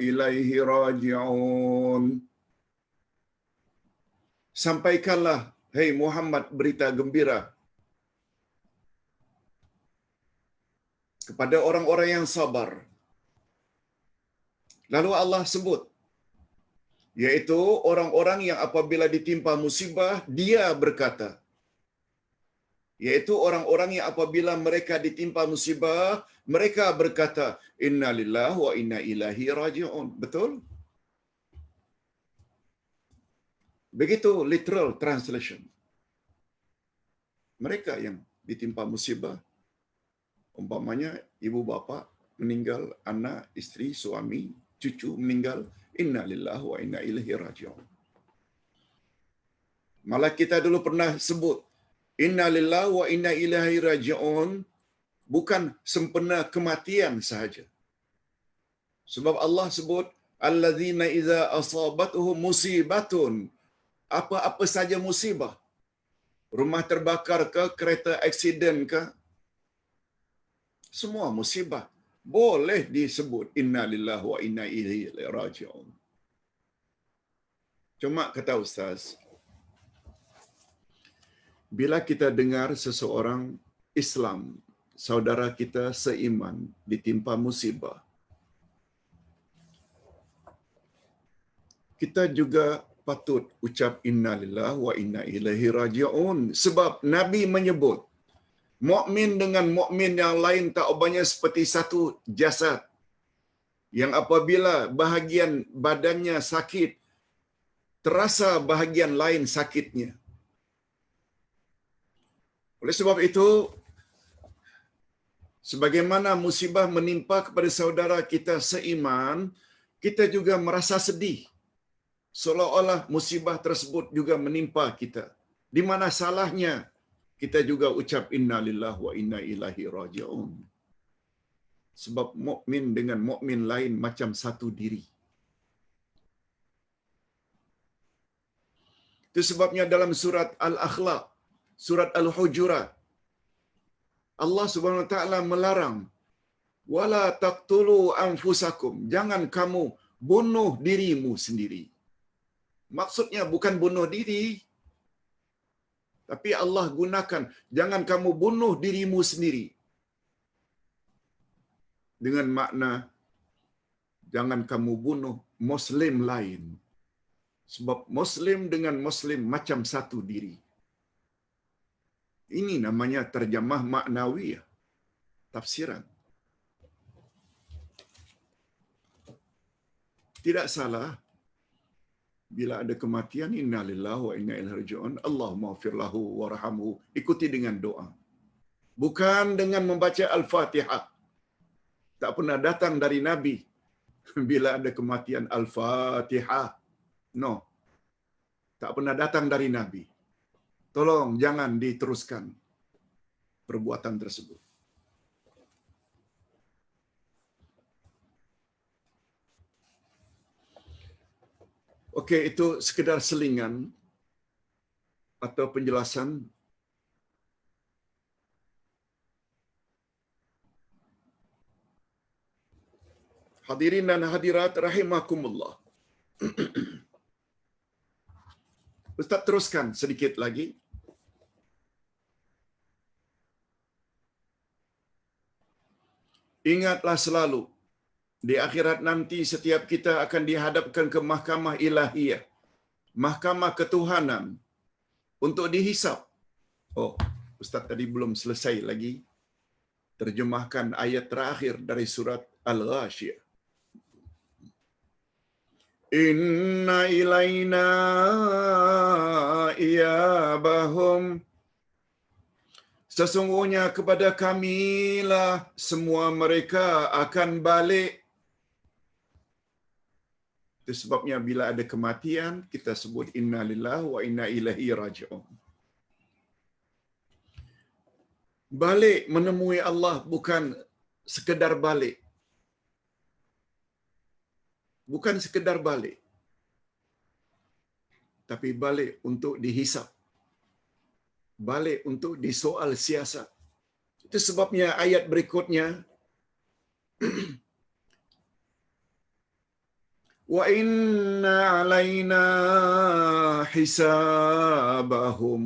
ilaihi raji'un. Sampaikanlah, hai Muhammad, berita gembira kepada orang-orang yang sabar. Lalu Allah sebut, yaitu orang-orang yang apabila ditimpa musibah, dia berkata. Yaitu orang-orang yang apabila mereka ditimpa musibah, mereka berkata, inna lillahi wa inna ilaihi raji'un. Betul? Begitu literal translation. Mereka yang ditimpa musibah, umpamanya ibu bapa meninggal, anak, isteri, suami, cucu meninggal, inna lillahi wa inna ilaihi raji'un. Malah kita dulu pernah sebut, inna lillahi wa inna ilaihi raji'un bukan sempena kematian sahaja. Sebab Allah sebut, allazina idza asabatuhum musibatun. Apa-apa saja musibah. Rumah terbakar ke, kereta aksiden ke, Semua musibah boleh disebut inna lillahi wa inna ilaihi raji'un. Cuma kata Ustaz, bila kita dengar seseorang Islam, saudara kita seiman ditimpa musibah, kita juga patut ucap inna lillahi wa inna ilaihi raji'un, sebab Nabi menyebut mukmin dengan mukmin yang lain tak ubahnya seperti satu jasad yang apabila bahagian badannya sakit, terasa bahagian lain sakitnya. Oleh sebab itu, sebagaimana musibah menimpa kepada saudara kita seiman, kita juga merasa sedih. Seolah-olah musibah tersebut juga menimpa kita. Di mana salahnya kita juga ucap inna lillahi wa inna ilaihi raji'un. Sebab mukmin dengan mukmin lain macam satu diri. Itu sebabnya dalam surat Al-Akhlaq, surat Al-Hujurat, Allah Subhanahu wa taala melarang wala taqtulu anfusakum, jangan kamu bunuh dirimu sendiri. Maksudnya bukan bunuh diri, tapi Allah gunakan jangan kamu bunuh dirimu sendiri dengan makna jangan kamu bunuh muslim lain. Sebab muslim dengan muslim macam satu diri. Ini namanya terjemah maknawiyah, tafsiran. Tidak salah bila ada kematian, inna lillahi wa inna ilaihi raji'un, Allahumma ighfir lahu warhamhu, ikuti dengan doa. Bukan dengan membaca Al-Fatihah. Tak pernah datang dari Nabi bila ada kematian Al-Fatihah. No. Tak pernah datang dari Nabi. Tolong jangan diteruskan perbuatan tersebut. Okey, itu sekedar selingan atau penjelasan. Hadirin dan hadirat rahimakumullah. Ustaz teruskan sedikit lagi. Ingatlah selalu, di akhirat nanti setiap kita akan dihadapkan ke mahkamah ilahiyah, mahkamah ketuhanan, untuk dihisap. Oh, Ustaz tadi belum selesai lagi terjemahkan ayat terakhir dari surat Al-Ghashiyah. Inna ilaina iyabahum, sesungguhnya kepada kamilah semua mereka akan balik. Itu sebabnya bila ada kematian, kita sebut inna lillahi wa inna ilaihi raji'un. Balik menemui Allah bukan sekedar balik. Bukan sekedar balik. Tapi balik untuk dihisap. Balik untuk disoal siasat. Itu sebabnya ayat berikutnya, wa inna alaina hisabahum,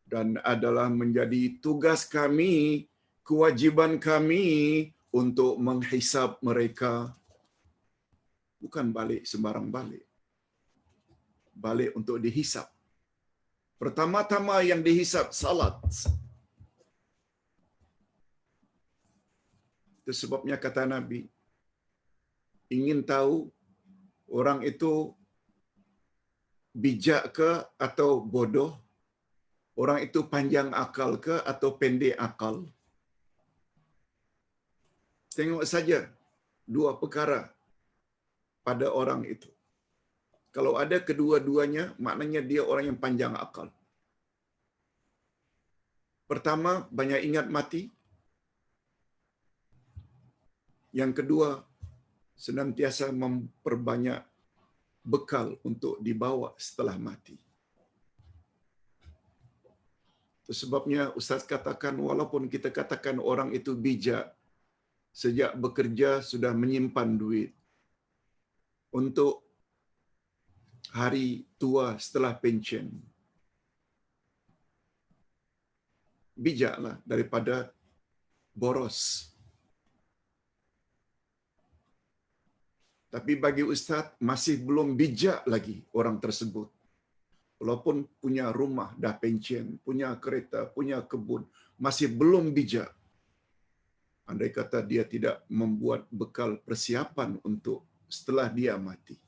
dan adalah menjadi tugas kami, kewajiban kami untuk menghisab mereka. Bukan balik sembarang balik. Balik untuk dihisab. Pertama-tama yang dihisab salat. Itu sebabnya kata Nabi, ingin tahu orang itu bijak ke atau bodoh, orang itu panjang akal ke atau pendek akal, tengok saja dua perkara pada orang itu. Kalau ada kedua-duanya, maknanya dia orang yang panjang akal. Pertama, banyak ingat mati. Yang kedua, senantiasa memperbanyak bekal untuk dibawa setelah mati. Sebabnya Ustaz katakan walaupun kita katakan orang itu bijak, sejak bekerja sudah menyimpan duit untuk hari tua setelah pension. Bijaklah daripada boros. Tapi bagi Ustaz, masih belum bijak lagi orang tersebut. Walaupun punya rumah, dah pension, punya kereta, punya kebun, masih belum bijak. Andai kata dia tidak membuat bekal persiapan untuk setelah dia mati.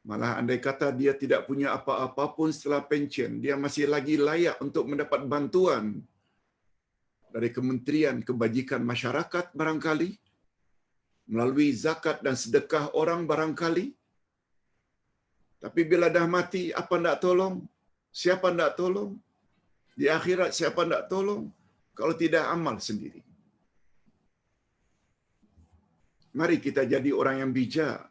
Malah andai kata dia tidak punya apa-apa pun setelah pension, dia masih lagi layak untuk mendapat bantuan dari Kementerian Kebajikan Masyarakat barangkali, melalui zakat dan sedekah orang barangkali. Tapi bila dah mati, apa nak tolong? Siapa nak tolong? Di akhirat siapa nak tolong? Kalau tidak amal sendiri. Mari kita jadi orang yang bijak.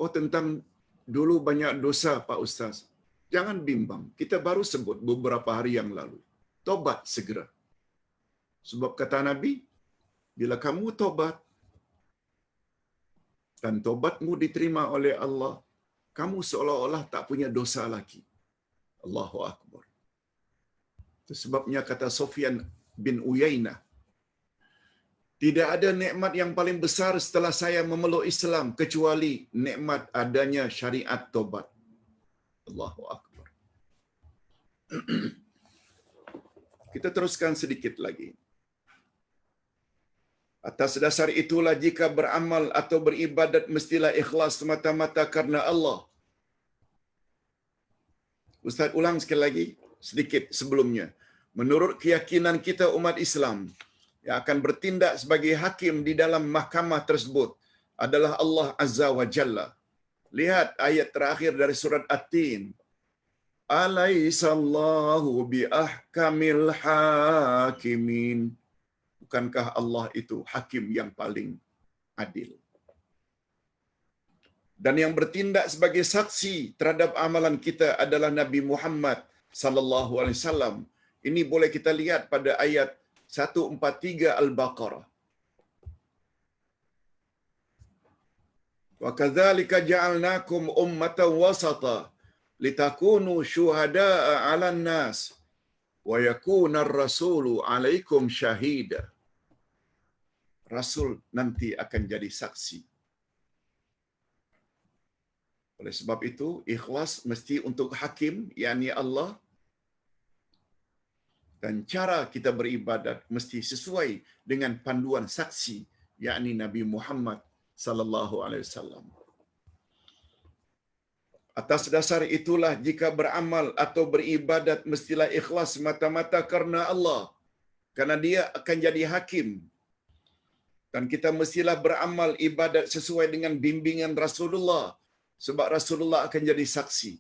Oh, tentang dulu banyak dosa Pak Ustaz. Jangan bimbang. Kita baru sebut beberapa hari yang lalu. Tobat segera. Sebab kata Nabi, bila kamu tobat dan tobatmu diterima oleh Allah, kamu seolah-olah tak punya dosa lagi. Allahu Akbar. Itu sebabnya kata Sufyan bin Uyainah, tidak ada nikmat yang paling besar setelah saya memeluk Islam kecuali nikmat adanya syariat tobat. Allahu Akbar. Kita teruskan sedikit lagi. Atas dasar itulah jika beramal atau beribadat mestilah ikhlas semata-mata karena Allah. Ustaz ulang sekali lagi sedikit sebelumnya. Menurut keyakinan kita umat Islam, yang akan bertindak sebagai hakim di dalam mahkamah tersebut adalah Allah Azza wa Jalla. Lihat ayat terakhir dari surat At-Tin. Alaisallahu biahkamil hakimin. Bukankah Allah itu hakim yang paling adil? Dan yang bertindak sebagai saksi terhadap amalan kita adalah Nabi Muhammad sallallahu alaihi wasallam. Ini boleh kita lihat pada ayat 143 Al-Baqarah. Wa kadzalika ja'alnakum ummatan wasata litakunu syuhada'a 'alan nas wa yakuna ar-rasulu 'alaikum syahida. Rasul nanti akan jadi saksi. Oleh sebab itu, ikhlas mesti untuk hakim, yakni Allah. Dan cara kita beribadat mesti sesuai dengan panduan saksi, yakni Nabi Muhammad sallallahu alaihi wasallam. Atas dasar itulah jika beramal atau beribadat mestilah ikhlas semata-mata karena Allah, karena Dia akan jadi hakim. Dan kita mestilah beramal ibadat sesuai dengan bimbingan Rasulullah, sebab Rasulullah akan jadi saksi.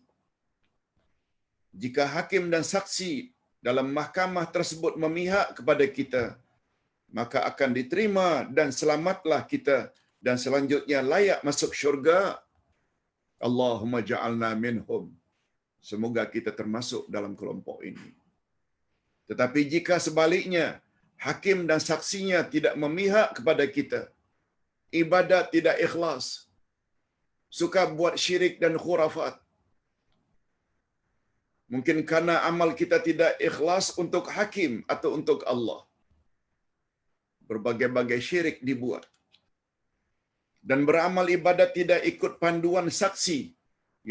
Jika hakim dan saksi dalam mahkamah tersebut memihak kepada kita, maka akan diterima dan selamatlah kita dan selanjutnya layak masuk syurga. Allahumma ja'alna minhum. Semoga kita termasuk dalam kelompok ini. Tetapi jika sebaliknya, hakim dan saksinya tidak memihak kepada kita, ibadat tidak ikhlas, suka buat syirik dan khurafat, mungkin karena amal kita tidak ikhlas untuk hakim atau untuk Allah, berbagai-bagai syirik dibuat, dan beramal ibadat tidak ikut panduan saksi,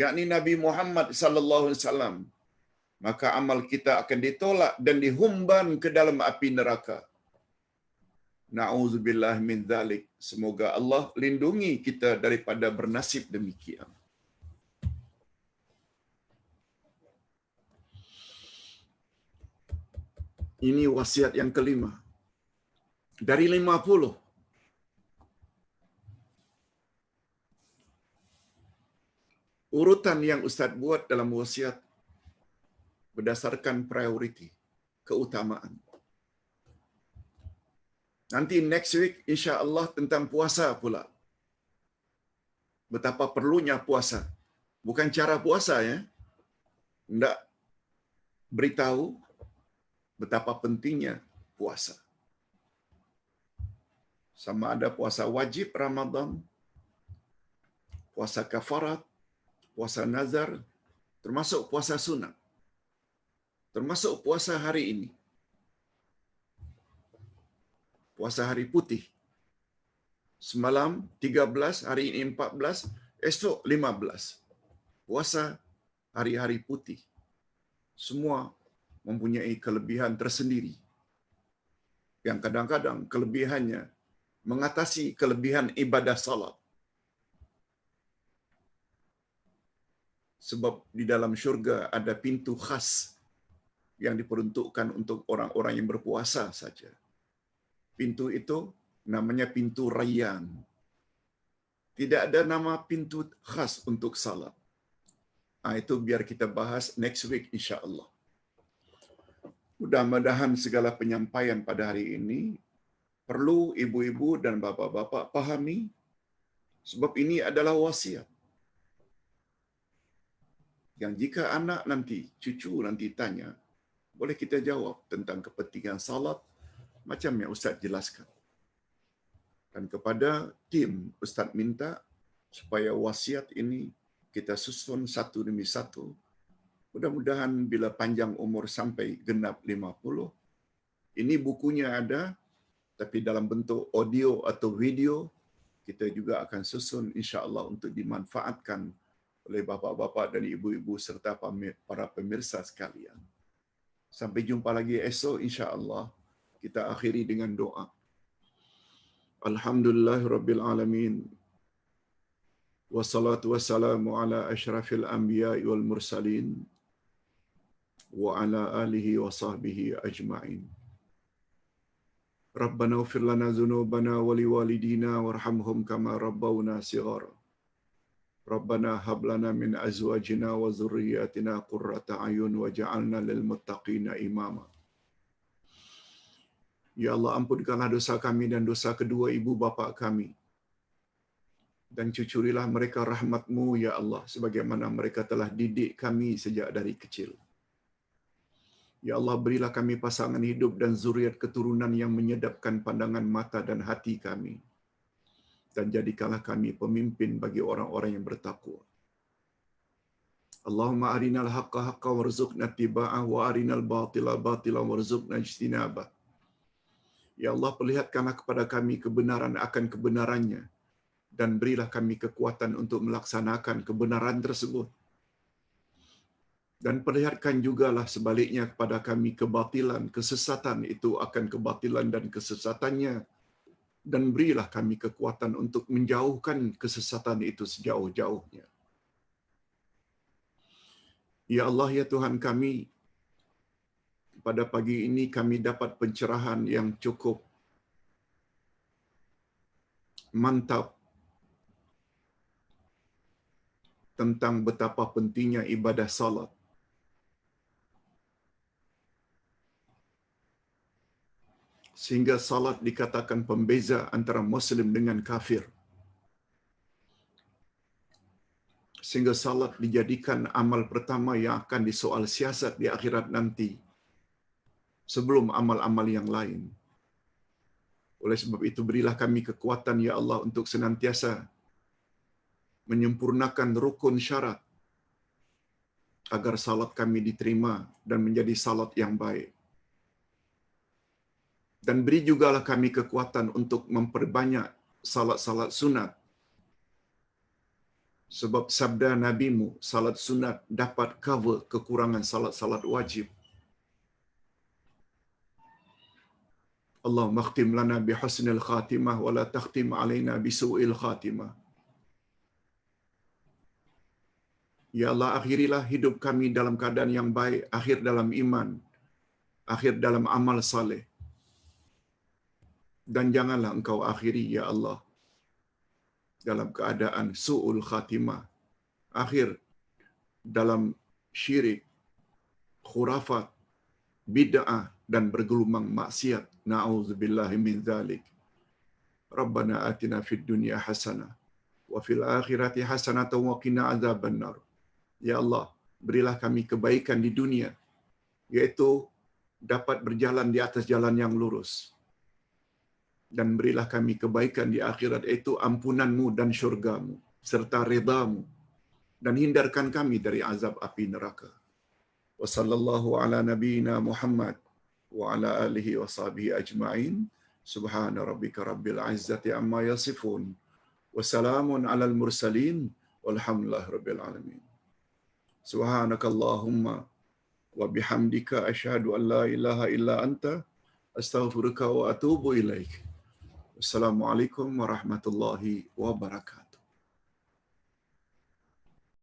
yakni Nabi Muhammad sallallahu alaihi wasallam, maka amal kita akan ditolak dan dihumban ke dalam api neraka. Na'udzubillah min dzalik. Semoga Allah lindungi kita daripada bernasib demikian. Ini wasiat yang kelima. Dari 50. Urutan yang Ustaz buat dalam wasiat berdasarkan priority, keutamaan. Nanti next week insya Allah tentang puasa pula. Betapa perlunya puasa. Bukan cara puasa ya. Hendak beritahu betapa pentingnya puasa. Sama ada puasa wajib Ramadan, puasa kafarat, puasa nazar, termasuk puasa sunat. Termasuk puasa hari ini. Puasa hari putih. Semalam 13, hari ini 14, esok 15. Puasa hari-hari putih. Semua mempunyai kelebihan tersendiri. Yang kadang-kadang kelebihannya mengatasi kelebihan ibadah salat. Sebab di dalam syurga ada pintu khas yang diperuntukkan untuk orang-orang yang berpuasa saja. Pintu itu namanya pintu Rayyan. Tidak ada nama pintu khas untuk salat. Itu biar kita bahas next week insya-Allah. Mudah-mudahan segala penyampaian pada hari ini perlu ibu-ibu dan bapa-bapa pahami, sebab ini adalah wasiat. Yang jika anak nanti, cucu nanti tanya, boleh kita jawab tentang kepentingan salat macam yang Ustaz jelaskan. Dan kepada tim, Ustaz minta supaya wasiat ini kita susun satu demi satu. Mudah-mudahan bila panjang umur sampai genap 50, ini bukunya ada, tapi dalam bentuk audio atau video, kita juga akan susun insya-Allah untuk dimanfaatkan oleh bapa-bapa dan ibu-ibu serta para pemirsa sekalian. Sampai jumpa lagi esok insya-Allah. Kita akhiri dengan doa. Alhamdulillahirabbil alamin. Wassalatu wassalamu ala asyrafil anbiya'i wal mursalin wa ala alihi wa sahbihi ajma'in. Rabbana ighfir lana dzunubana wa liwalidina warhamhum kama rabbawna shighara. Rabbana hab lana min azwajina wa dhurriyyatina qurrata a'yun waj'alna lil muttaqina imama. Ya Allah, ampunkanlah dosa kami dan dosa kedua ibu bapa kami. Dan cucurilah mereka rahmat-Mu, ya Allah, sebagaimana mereka telah didik kami sejak dari kecil. Ya Allah, berilah kami pasangan hidup dan zuriat keturunan yang menyedapkan pandangan mata dan hati kami. Dan jadikanlah kami pemimpin bagi orang-orang yang bertakwa. Allahumma arinal haqqa haqqa warzuqna ittiba'ah wa arinal batila batila warzuqna ijtinabah. Ya Allah, perlihatkanlah kepada kami kebenaran akan kebenarannya dan berilah kami kekuatan untuk melaksanakan kebenaran tersebut. Dan perlihatkan jugalah sebaliknya kepada kami kebatilan, kesesatan itu akan kebatilan dan kesesatannya, dan berilah kami kekuatan untuk menjauhkan kesesatan itu sejauh-jauhnya. Ya Allah, ya Tuhan kami, pada pagi ini kami dapat pencerahan yang cukup mantap tentang betapa pentingnya ibadah salat. Sehingga salat dikatakan pembeza antara Muslim dengan kafir. Sehingga salat dijadikan amal pertama yang akan disoal siasat di akhirat nanti, sebelum amal-amal yang lain. Oleh sebab itu, berilah kami kekuatan, ya Allah, untuk senantiasa menyempurnakan rukun syarat, agar salat kami diterima dan menjadi salat yang baik. Dan beri jugalah kami kekuatan untuk memperbanyak salat-salat sunat. Sebab sabda Nabi-Mu, salat sunat dapat cover kekurangan salat-salat wajib. Allahumma khtim lana bi husnil khatimah wa la takhtim alaina bi su'il khatimah. Ya Allah, akhirilah hidup kami dalam keadaan yang baik, akhir dalam iman, akhir dalam amal saleh. Dan janganlah Engkau akhiri, ya Allah, dalam keadaan su'ul khatimah, akhir dalam syirik, khurafat, bid'ah dan bergelumang maksiat. Na'udzubillahi min dzalik. Rabbana atina fid dunya hasanah wa fil akhirati hasanah wa qina adzabannar. Ya Allah, berilah kami kebaikan di dunia, yaitu dapat berjalan di atas jalan yang lurus. Dan berilah kami kebaikan di akhirat, yaitu ampunan-Mu dan syurga-Mu, serta ridha-Mu. Dan hindarkan kami dari azab api neraka. Wa sallallahu ala nabiyyina Muhammad wa ala alihi wa sahbihi ajma'in. Subhana rabbika rabbil izzati amma yasifun. Wa salamun alal mursalin. Walhamdulillahi rabbil alamin. Subhanakallahumma wa bihamdika asyhadu an la ilaha illa anta astaghfiruka wa atubu ilaik. Wassalamualaikum warahmatullahi wabarakatuh.